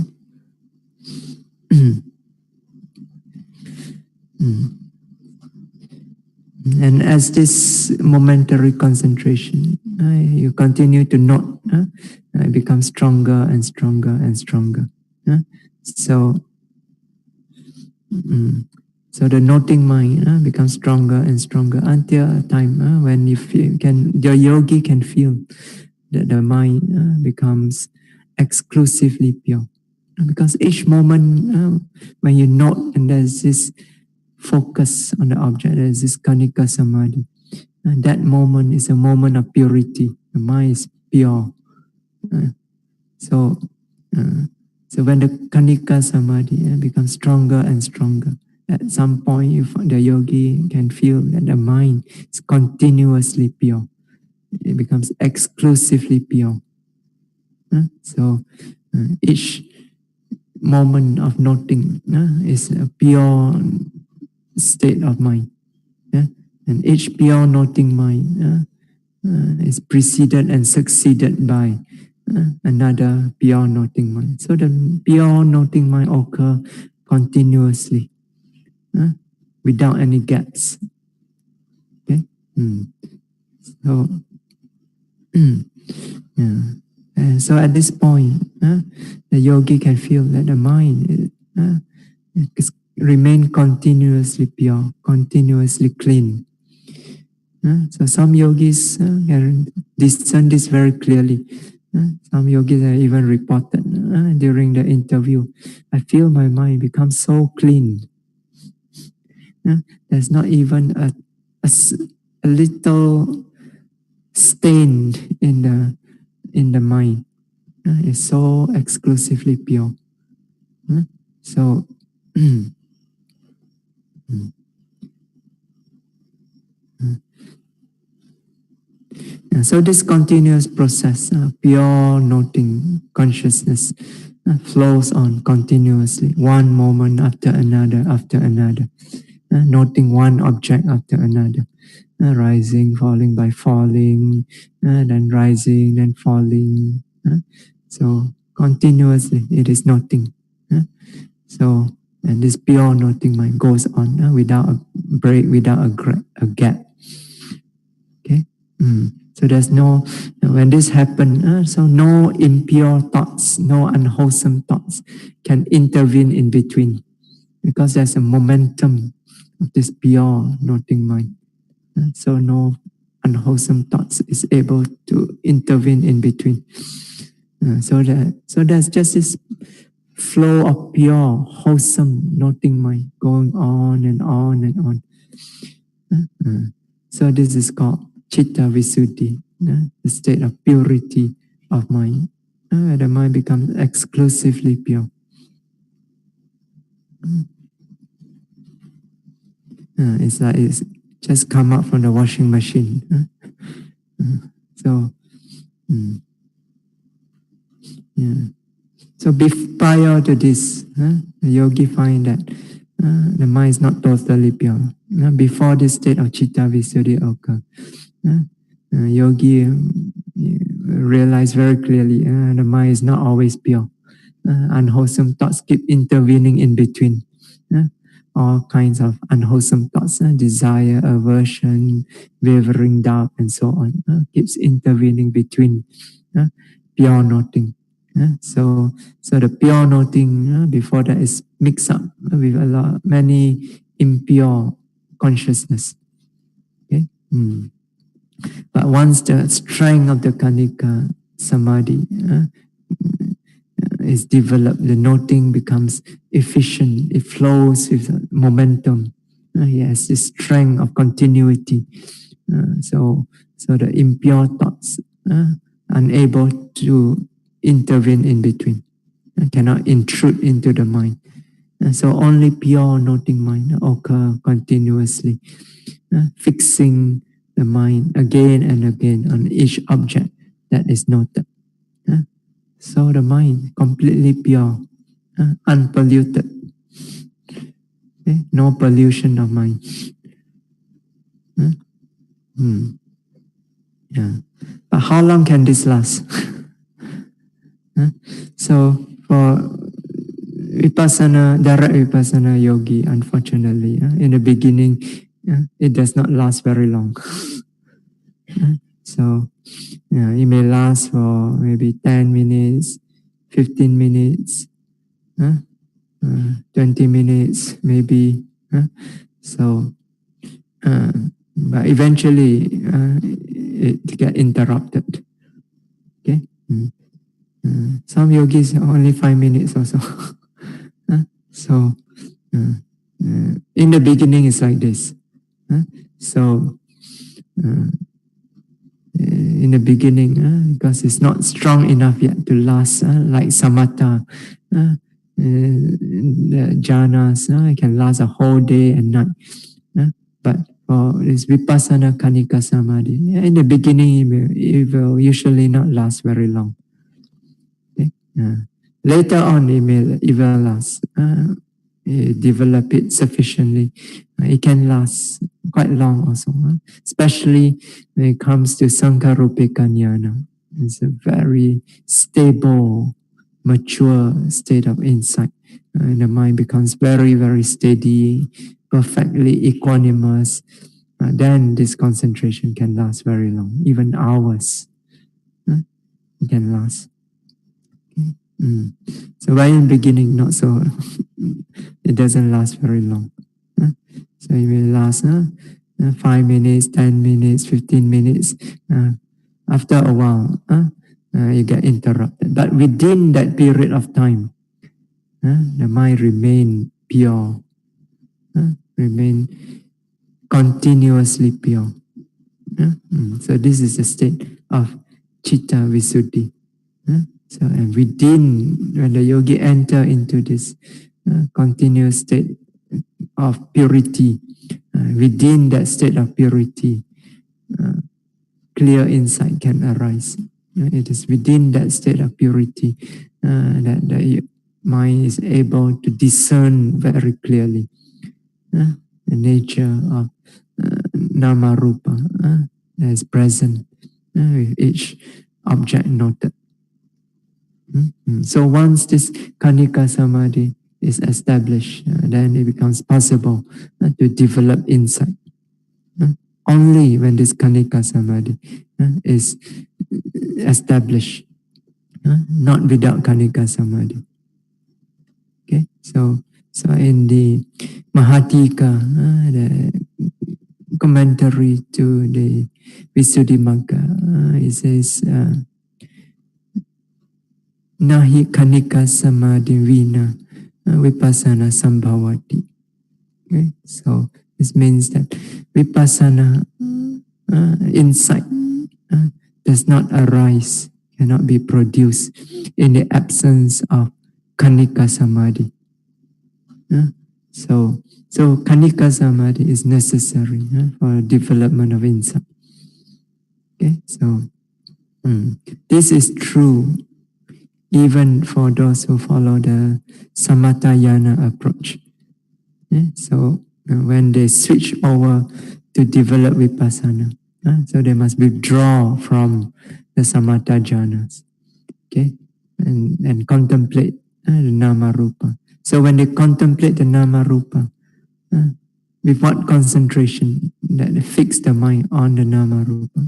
And as this momentary concentration, you continue to note, it becomes stronger and stronger and stronger. So the noting mind becomes stronger and stronger until a time when the yogi can feel that the mind becomes exclusively pure. Because each moment when you note and there's this focus on the object, there's this Kanika Samadhi. And that moment is a moment of purity. The mind is pure. So when the Kanika Samadhi becomes stronger and stronger, at some point the yogi can feel that the mind is continuously pure. It becomes exclusively pure. So each moment of noting is a pure state of mind. And each pure noting mind is preceded and succeeded by another pure noting mind. So the pure noting mind occurs continuously without any gaps. Okay? So, so at this point, the yogi can feel that the mind remain continuously pure, continuously clean. So some yogis can discern this very clearly. Some yogis have even reported during the interview, I feel my mind becomes so clean. There's not even a little stain in the mind. It's so exclusively pure. So so this continuous process, pure noting consciousness, flows on continuously, one moment after another, noting one object after another, rising, falling by falling, then rising, then falling. So continuously, it is noting. So, and this pure noting mind goes on without a break, without a gap. Okay. So there's no, when this happens, so no impure thoughts, no unwholesome thoughts can intervene in between, because there's a momentum of this pure noting mind. So no unwholesome thoughts is able to intervene in between. So there's just this flow of pure, wholesome noting mind going on and on and on. So this is called Chitta Visuddhi, the state of purity of mind. The mind becomes exclusively pure. It's like it's just come out from the washing machine. So, yeah. So prior to this, the yogi find that the mind is not totally pure. Before this state of Chitta Visuddhi occur, yogi realize very clearly the mind is not always pure. Unwholesome thoughts keep intervening in between. All kinds of unwholesome thoughts, desire, aversion, wavering doubt, and so on, keeps intervening between pure noting. So the pure noting before that is mixed up with many impure consciousness. Okay. But once the strength of the Kanika Samadhi is developed, the noting becomes efficient. It flows with momentum. It has this strength of continuity. So the impure thoughts unable to intervene in between, cannot intrude into the mind. So only pure noting mind occur continuously, fixing the mind again and again on each object that is noted. So the mind completely pure, unpolluted. Okay? No pollution of mind. Yeah. But how long can this last? So for vipassana, direct vipassana yogi, unfortunately, in the beginning, it does not last very long. So it may last for maybe 10 minutes, 15 minutes, 20 minutes, maybe. So, but eventually it get interrupted. Okay. Some yogis only 5 minutes or so. So in the beginning it's like this. So in the beginning, because it's not strong enough yet to last, like samatha, the jhanas, it can last a whole day and night. But for this vipassana kanika samadhi, in the beginning it will usually not last very long. Okay? Later on it will last. Develop it sufficiently. It can last quite long also, especially when it comes to Sankarupika Jnana. It's a very stable, mature state of insight. And the mind becomes very, very steady, perfectly equanimous. Then this concentration can last very long, even hours. It can last. Okay. So right in the beginning, not so, it doesn't last very long. So it will last 5 minutes, 10 minutes, 15 minutes. After a while, you get interrupted. But within that period of time, the mind remain pure, remain continuously pure. So this is the state of Chitta Visuddhi. So and within, when the yogi enter into this continuous state of purity, within that state of purity, clear insight can arise. It is within that state of purity that the mind is able to discern very clearly the nature of nama rupa that is present with each object noted. So once this Kanika Samadhi is established, then it becomes possible to develop insight. Only when this Kanika Samadhi is established, not without Kanika Samadhi. Okay, so in the Mahatika, the commentary to the Visuddhimagga, it says, Nahi Kanika Samadhi Vina Vipassana Sambhavati. Okay, so this means that Vipassana insight does not arise, cannot be produced in the absence of Kanika Samadhi. So Kanika Samadhi is necessary for development of insight. Okay, so this is true even for those who follow the Samatayana approach. So when they switch over to develop Vipassana, so they must withdraw from the Samatha jhanas, okay, and contemplate the Nama Rupa. So when they contemplate the Nama Rupa, with what concentration? That they fix the mind on the Nama Rupa.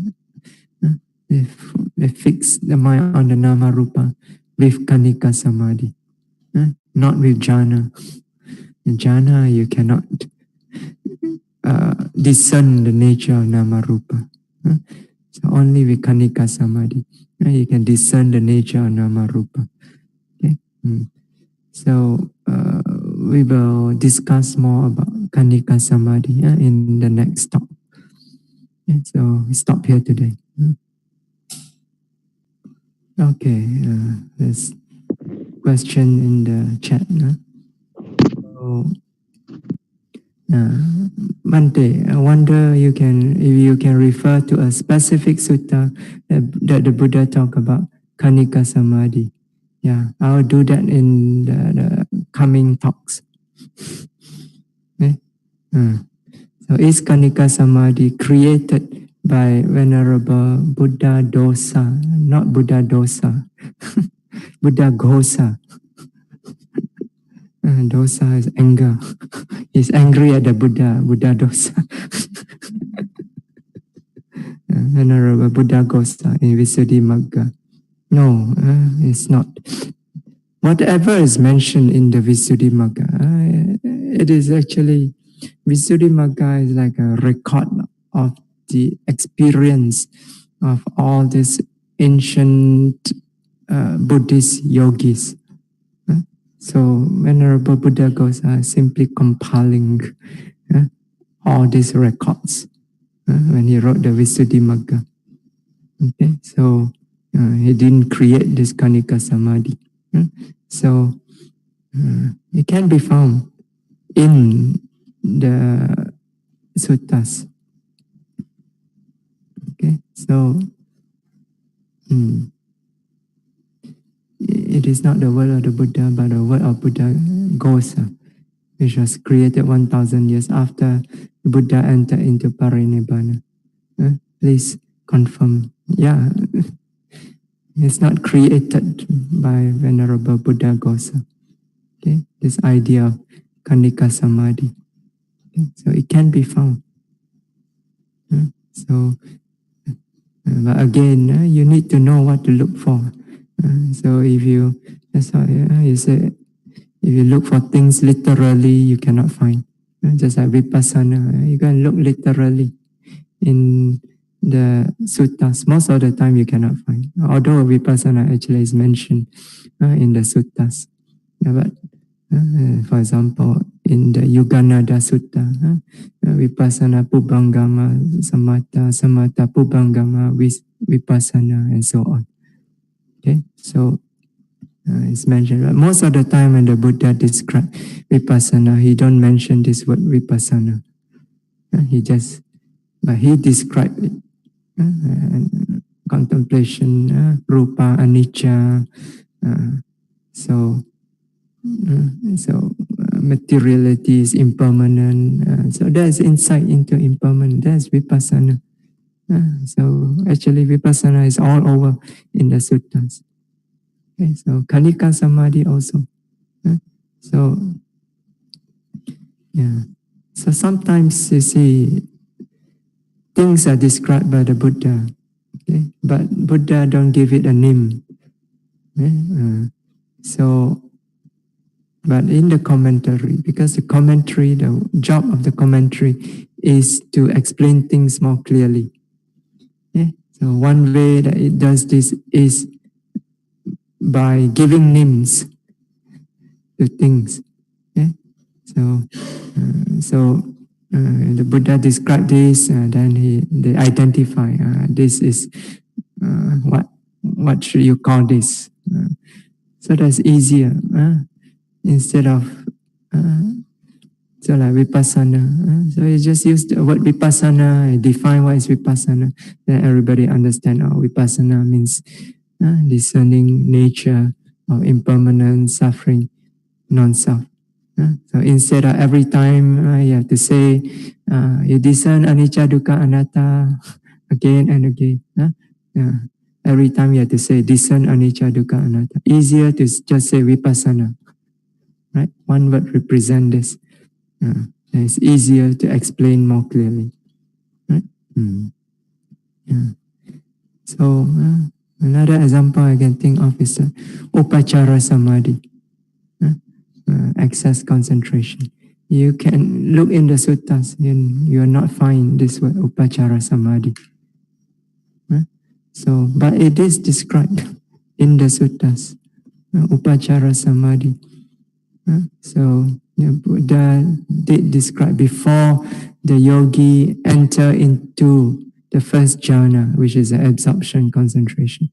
They fix the mind on the Nama Rupa with Kanika Samadhi, not with jhana. In jhana, you cannot discern the nature of Nama Rupa. So only with Kanika Samadhi, you can discern the nature of Nama Rupa. Okay? So we will discuss more about Kanika Samadhi in the next talk. Okay, so we stop here today. Okay, there's question in the chat. So, Bante, I wonder if you can refer to a specific sutta that the Buddha talked about Kanika Samadhi. Yeah, I'll do that in the coming talks. Okay? So is Kanika Samadhi created by Venerable Buddha Dosa, not Buddha Dosa, Buddha Ghosa. Dosa is anger. He's angry at the Buddha, Buddha Dosa. Venerable Buddha Ghosa in Visuddhimagga. No, it's not. Whatever is mentioned in the Visuddhimagga, it is actually, Visuddhimagga is like a record of the experience of all these ancient Buddhist yogis. So Venerable Buddha Ghosa simply compiling all these records when he wrote the Visuddhimagga. Okay, so he didn't create this Kanika Samadhi. So it can be found in the suttas. Okay, so it is not the word of the Buddha, but the word of Buddha Ghosa, which was created 1,000 years after the Buddha entered into Parinibbana. Please confirm. Yeah, it's not created by Venerable Buddha Ghosa. Okay, this idea of Kanika Samadhi. Okay, so it can be found. So, but again, you need to know what to look for. So if you, that's why you say, if you look for things literally, you cannot find. Just like Vipassana, you can look literally in the suttas. Most of the time you cannot find. Although Vipassana actually is mentioned in the suttas. Yeah, but for example, in the Yuganada Sutta, Vipassana Pubangama Samatha, Samatha Pubangama Vipassana, and so on. Okay, so it's mentioned. But most of the time when the Buddha describes Vipassana, he don't mention this word Vipassana. He described it. Contemplation, Rupa, Anicca. So materiality is impermanent. So there's insight into impermanent. That's Vipassana. So actually Vipassana is all over in the suttas. Okay, so Kanika Samadhi also. So, yeah. So sometimes you see things are described by the Buddha, okay? But Buddha don't give it a name. Okay? So, but in the commentary, because the commentary, the job of the commentary is to explain things more clearly. Okay? So one way that it does this is by giving names to things. Okay? The Buddha described this, then they identify this is what should you call this? So that's easier instead of so like vipassana. So you just use the word vipassana, define what is vipassana, then everybody understand. Oh, vipassana means discerning nature of impermanent suffering, non-self. So instead of every time you have to say, you discern anicca, dukkha, anatta again and again. Every time you have to say, discern anicca, dukkha, anatta. Easier to just say vipassana. Right? One word represent this. It's easier to explain more clearly. Right? Yeah. So another example I can think of is upachara samadhi. Excess concentration. You can look in the suttas and you will not find this word upachara samadhi. So, but it is described in the suttas, upachara samadhi. So the Buddha did describe before the yogi enter into the first jhana, which is the absorption concentration.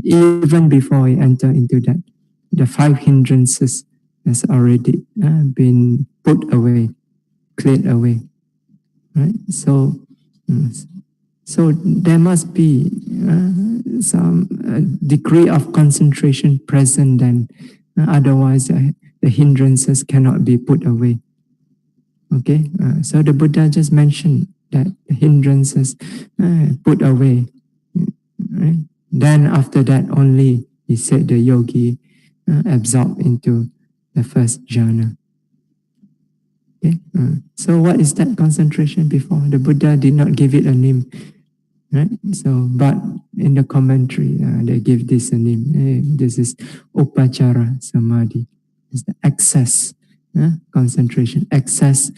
Even before he enter into that, the 5 hindrances has already been put away, cleared away. Right? So there must be some degree of concentration present then. Otherwise, the hindrances cannot be put away. Okay, so the Buddha just mentioned that the hindrances put away. Right? Then after that only he said the yogi absorbed into the first jhana. Okay? So what is that concentration before? The Buddha did not give it a name. Right? So, but in the commentary, they give this a name. This is upachara samadhi. It's the access, concentration, access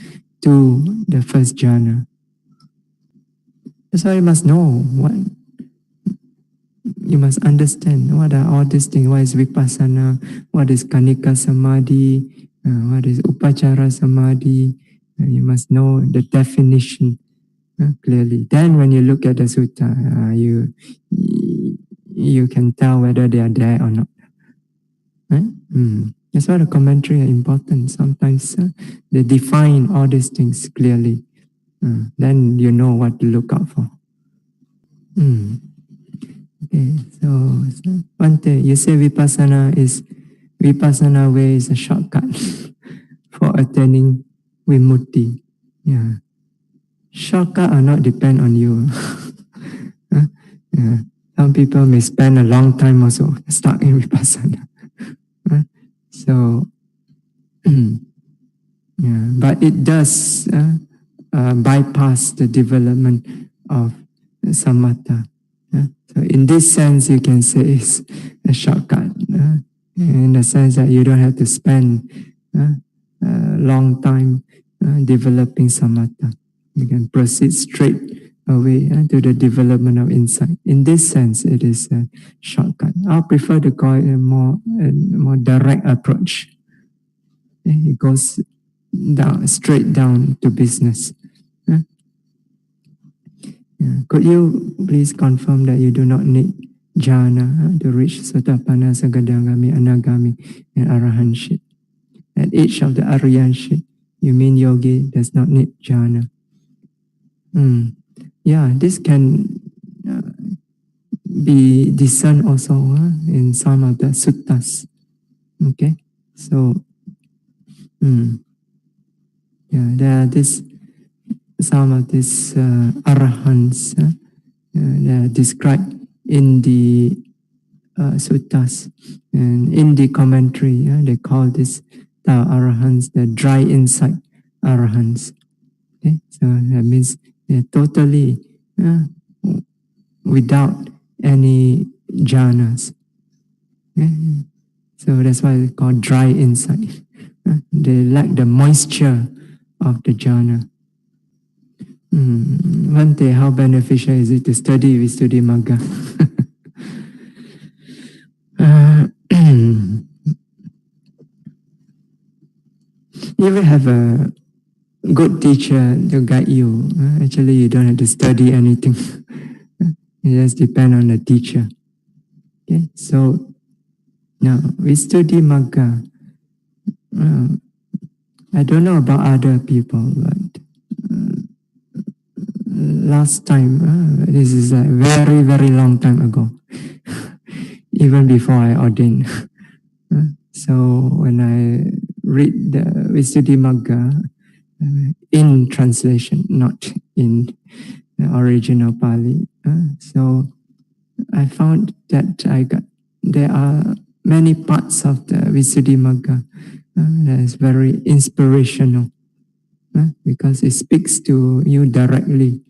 to the first jhana. That's why you must know what. You must understand what are all these things. What is vipassana? What is kanika samadhi? What is upachara samadhi? You must know the definition clearly. Then when you look at the sutta, you can tell whether they are there or not. Right? That's why the commentary are important. Sometimes they define all these things clearly. Then you know what to look out for. Okay, so one thing you say vipassana way is a shortcut for attaining vimutti. Yeah. Shortcut are not depend on you. Yeah. Some people may spend a long time also stuck in vipassana. So, yeah, but it does bypass the development of samatha. So in this sense, you can say it's a shortcut. In the sense that you don't have to spend a long time developing samatha. You can proceed straight away to the development of insight. In this sense, it is a shortcut. I prefer to call it a more direct approach. It goes straight down to business. Could you please confirm that you do not need jhana to reach Sotapanna, Sagadagami, Anagami, and Arahantship? At each of the Aryanship, you mean yogi does not need jhana? Yeah, this can be discerned also in some of the suttas. Okay, so yeah, there are some of these arahants they are described in the suttas. And in the commentary, they call this the arahants the dry insight arahants. Okay? So that means they're totally without any jhanas. Okay? So that's why it's called dry insight. They lack the moisture of the jhana. One day, how beneficial is it to study Visuddhimagga? If you have a good teacher to guide you, actually you don't have to study anything. It just depends on the teacher. Okay, so now Visuddhimagga. I don't know about other people, but last time, this is a very, very long time ago, even before I ordained. So when I read the Visuddhimagga in translation, not in the original Pali, so I found that there are many parts of the Visuddhimagga that is very inspirational because it speaks to you directly.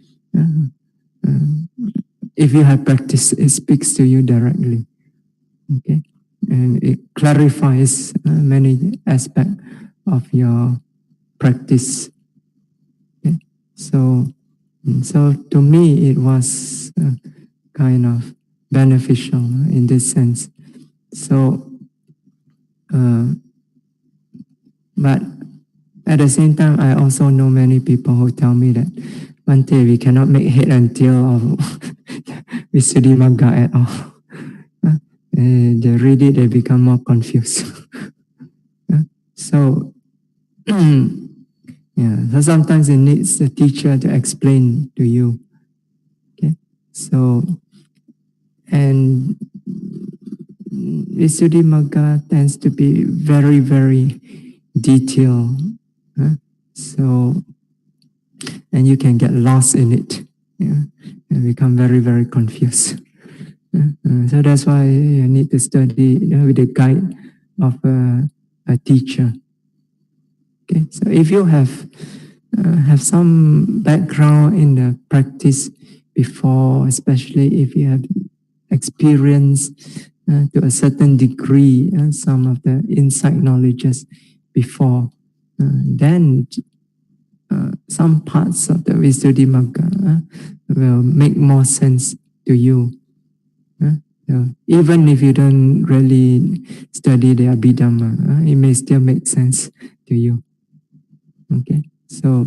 If you have practiced, it speaks to you directly. Okay, and it clarifies many aspects of your practice. Okay? So to me, it was kind of beneficial in this sense. So, but at the same time, I also know many people who tell me that one day we cannot make head and tail of Visuddhimagga at all. They read it, they become more confused. So, so sometimes it needs the teacher to explain to you. Okay, so and Visuddhimagga tends to be very, very detailed. So, and you can get lost in it and become very, very confused. So that's why you need to study with the guide of a teacher. Okay, so if you have some background in the practice before, especially if you have experienced to a certain degree some of the insight knowledges before, then some parts of the Visuddhimagga will make more sense to you. So even if you don't really study the Abhidhamma, it may still make sense to you. Okay, so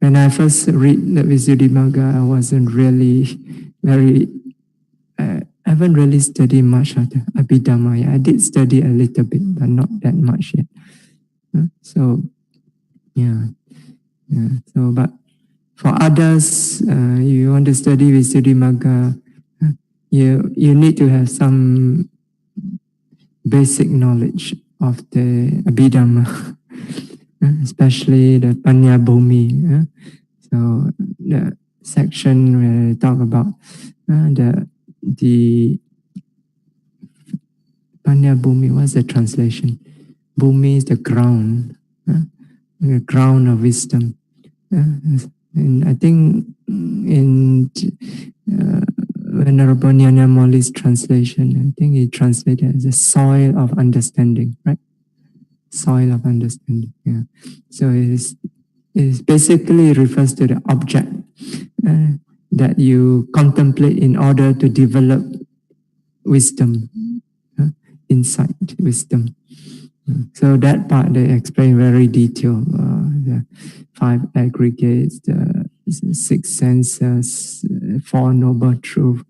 when I first read the Visuddhimagga, I wasn't really very. I haven't really studied much of the Abhidhamma. I did study a little bit, but not that much yet. So, so but for others, you want to study Visuddhimagga, you need to have some basic knowledge of the Abhidhamma, especially the Panya Bhumi. So the section where I talk about the Panya Bhumi, what's the translation? Bhumi is the ground of wisdom. And I think in Venerable Nyanamoli's translation, I think he translated as the soil of understanding, right? Soil of understanding, yeah. So it basically refers to the object that you contemplate in order to develop wisdom, insight, wisdom. So that part they explain very detailed. The 5 aggregates, the 6 senses, 4 noble truths,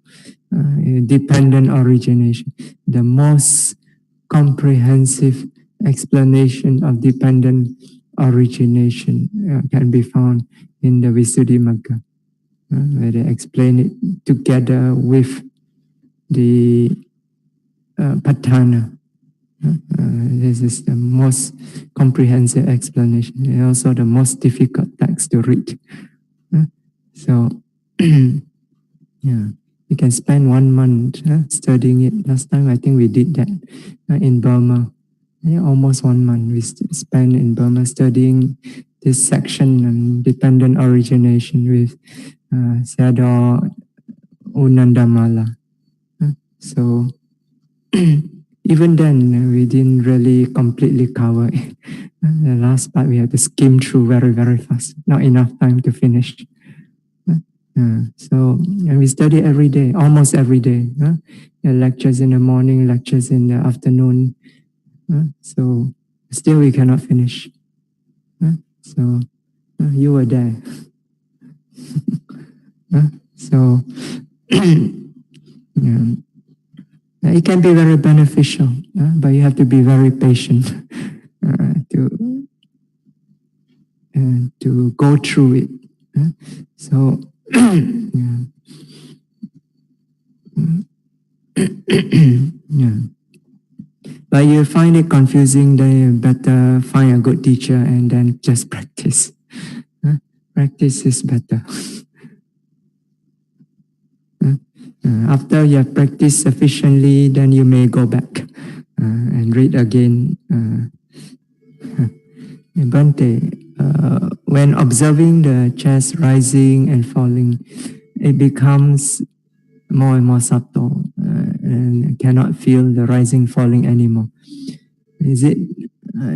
dependent origination. The most comprehensive explanation of dependent origination can be found in the Visuddhimagga, where they explain it together with the Patthana. This is the most comprehensive explanation and also the most difficult text to read. So, yeah. You can spend 1 month studying it. Last time I think we did that in Burma. Yeah, almost 1 month we spent in Burma studying this section on dependent origination with Sayadaw Unandamala. So even then, we didn't really completely cover it. The last part we had to skim through very, very fast. Not enough time to finish. So and we study every day, almost every day. Lectures in the morning, lectures in the afternoon. So still we cannot finish. So you were there. So it can be very beneficial, but you have to be very patient to go through it. So but you find it confusing, then you better find a good teacher and then just practice. Practice is better. After you have practiced sufficiently, then you may go back and read again. Bhante, when observing the chest rising and falling, it becomes more and more subtle and cannot feel the rising falling anymore. Is it,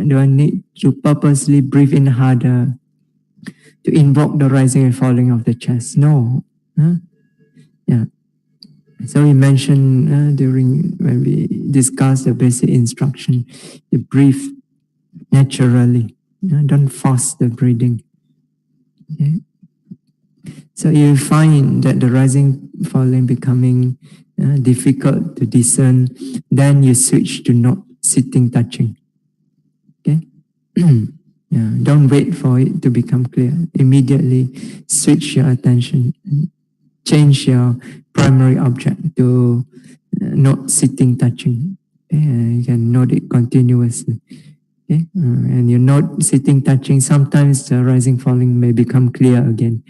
do I need to purposely breathe in harder to invoke the rising and falling of the chest? No. Yeah. So we mentioned during when we discussed the basic instruction, you breathe naturally. Don't force the breathing. Okay? So you find that the rising, falling becoming difficult to discern, then you switch to not sitting, touching. Okay? Don't wait for it to become clear. Immediately switch your attention. Change your primary object to not sitting, touching. You can note it continuously. Okay? And you note sitting, touching. Sometimes the rising, falling may become clear again.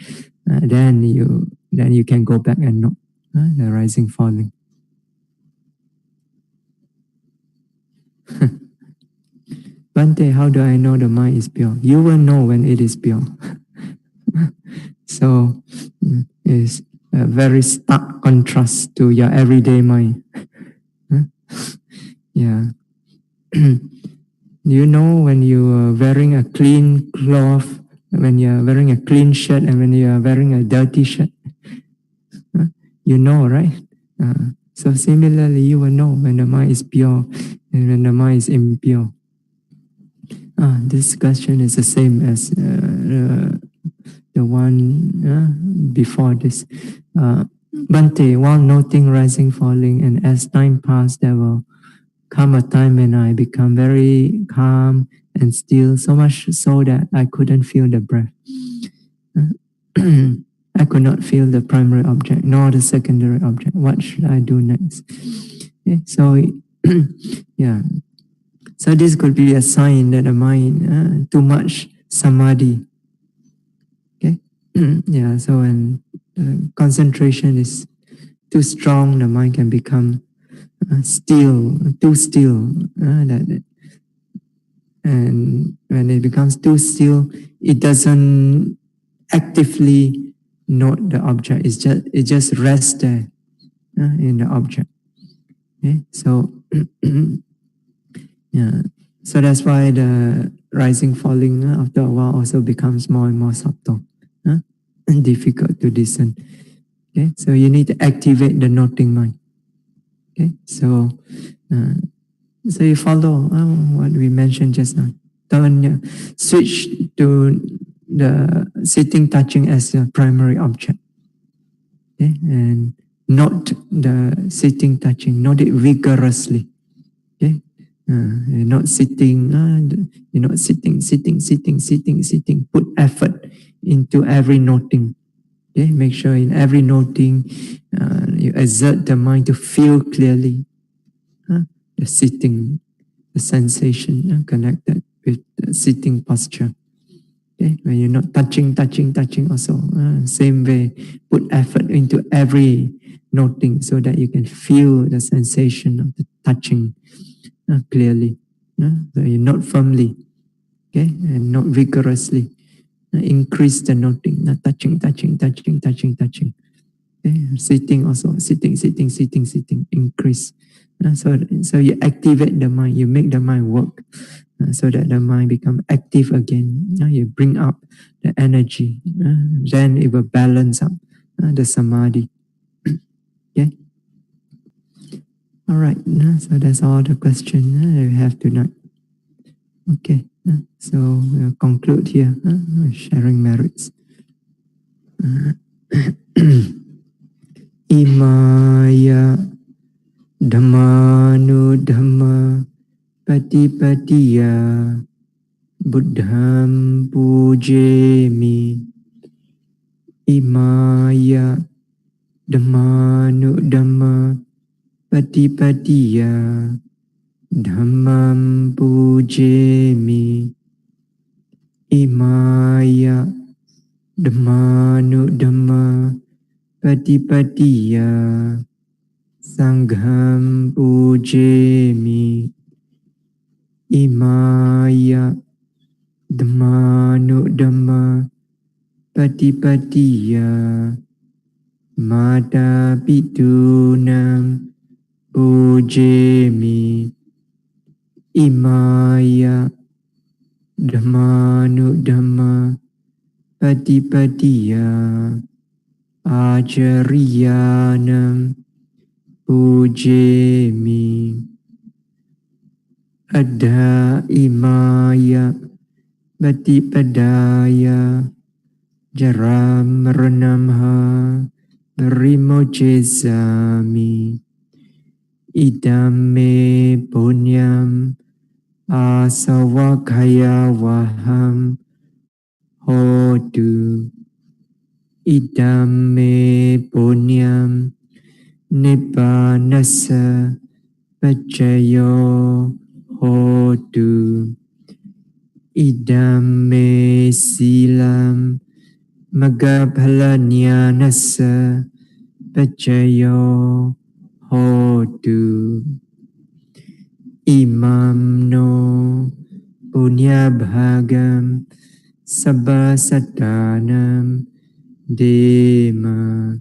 Then you can go back and note the rising, falling. Bhante, how do I know the mind is pure? You will know when it is pure. So it's a very stark contrast to your everyday mind. Yeah. You know when you are wearing a clean cloth, when you are wearing a clean shirt and when you are wearing a dirty shirt? You know, right? So similarly, you will know when the mind is pure and when the mind is impure. This question is the same as the one before this. Bhante, while noting rising, falling, and as time passes, there will come a time when I become very calm and still, so much so that I couldn't feel the breath. I could not feel the primary object nor the secondary object. What should I do next? Okay, so yeah. So this could be a sign that the mind too much samadhi. Okay, yeah. So when concentration is too strong, the mind can become still, too still. And when it becomes too still, it doesn't actively note the object. It just rests there in the object. Okay, so yeah, so that's why the rising, falling after a while also becomes more and more subtle and difficult to discern. Okay, so you need to activate the noting mind. Okay, so you follow what we mentioned just now. Switch to the sitting, touching as the primary object. Okay, and note the sitting, touching. Note it vigorously. Okay, you're not sitting. You're not sitting. Put effort into every noting. Okay, make sure in every noting you exert the mind to feel clearly the sitting, the sensation connected with the sitting posture. Okay, when you're not touching also, same way, put effort into every noting so that you can feel the sensation of the touching clearly. So you're not firmly, okay, and not vigorously. Increase the noting, not touching. Okay, sitting also, sitting, increase. So you activate the mind, you make the mind work so that the mind become active again. You bring up the energy, then it will balance up the samadhi. Okay. All right. So that's all the questions we have tonight. Okay. So we'll conclude here, sharing merits. Imaya Dhammanu Dhamma Patipatiya Buddham Pujemi. Imaya Dhammanu Dhamma Patipatiya Dhammam Pujemi. Imaya Dhammanu Dhamma Patipatiya Sangham Pujemi. Imaya Dhammanu Dhamma Patipatiya Mata Pitunam Pujemi. Imaya Dhammanu Dhamma Patipatiya Acariyanam Pujemi. Adha Imaya Patipadaya Jaram Ranamha Parimocesami. Idam me punyam asawakaya waham hotu. Idam me punyam nibbanasa pacayo hotu. Idam me silam magabhalanyanasa pacayo hotu. Imam no punya bhagam sabba satanam dema.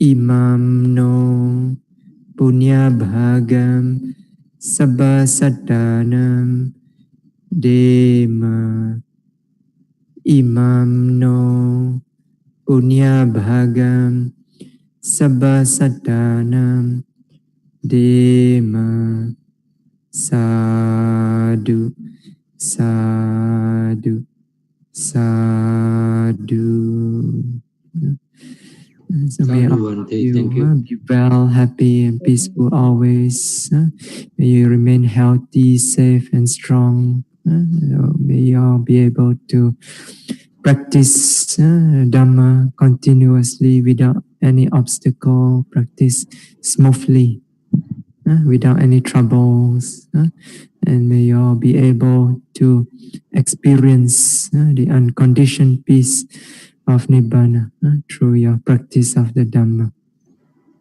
Imam no punya bhagam sabba satanam dema. Imam no punya bhagam sabba satanam dema. Sadhu, sadhu, sadhu. So may all of you be well, happy and peaceful always. May you remain healthy, safe and strong. May you all be able to practice Dhamma continuously without any obstacle, practice smoothly without any troubles. And may you all be able to experience the unconditioned peace of Nibbana through your practice of the Dhamma.